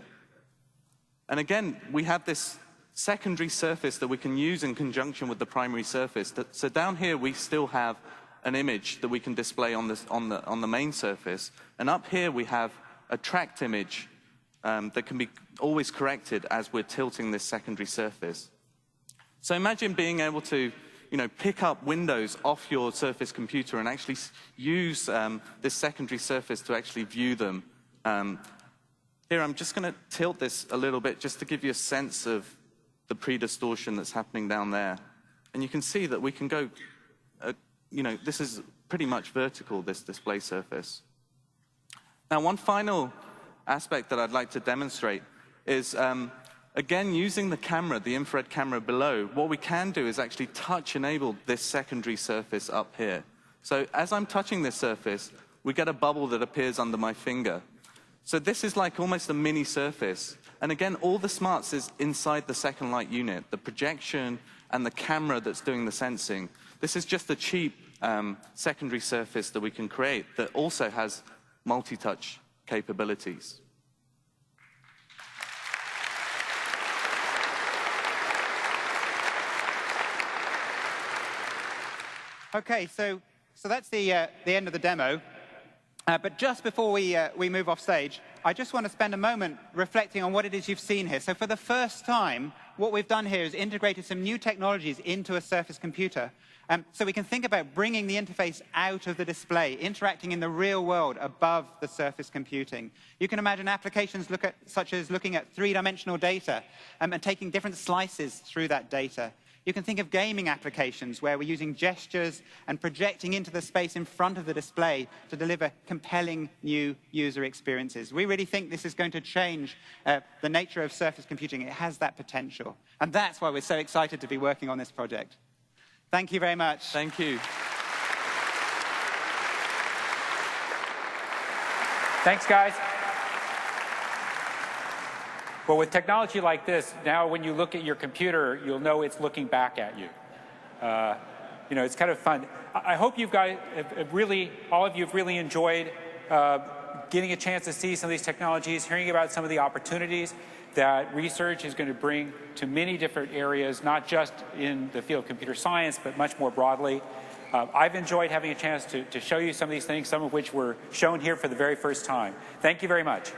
And again, we have this secondary surface that we can use in conjunction with the primary surface. So down here, we still have an image that we can display on the main surface. And up here, we have a tracked image that can be always corrected as we're tilting this secondary surface. So imagine being able to pick up windows off your Surface computer and actually use this secondary surface to actually view them. Here, I'm just going to tilt this a little bit just to give you a sense of the pre-distortion that's happening down there. And you can see that we can go, this is pretty much vertical, this display surface. Now, one final aspect that I'd like to demonstrate is, again, using the camera, the infrared camera below, what we can do is actually touch enable this secondary surface up here. So as I'm touching this surface, we get a bubble that appears under my finger. So this is like almost a mini surface. And again, all the smarts is inside the Second Light unit, the projection and the camera that's doing the sensing. This is just a cheap secondary surface that we can create that also has multi-touch capabilities. OK, so that's the end of the demo. But just before we move off stage, I just want to spend a moment reflecting on what it is you've seen here. So for the first time, what we've done here is integrated some new technologies into a Surface computer. So we can think about bringing the interface out of the display, interacting in the real world above the Surface computing. You can imagine applications such as looking at three-dimensional data and taking different slices through that data. You can think of gaming applications where we're using gestures and projecting into the space in front of the display to deliver compelling new user experiences. We really think this is going to change the nature of Surface computing. It has that potential. And that's why we're so excited to be working on this project. Thank you very much. Thank you. Thanks, guys. Well, with technology like this, now when you look at your computer, you'll know it's looking back at you. You know, it's kind of fun. I hope you guys have really, all of you have really enjoyed getting a chance to see some of these technologies, hearing about some of the opportunities that research is going to bring to many different areas, not just in the field of computer science, but much more broadly. I've enjoyed having a chance to show you some of these things, some of which were shown here for the very first time. Thank you very much.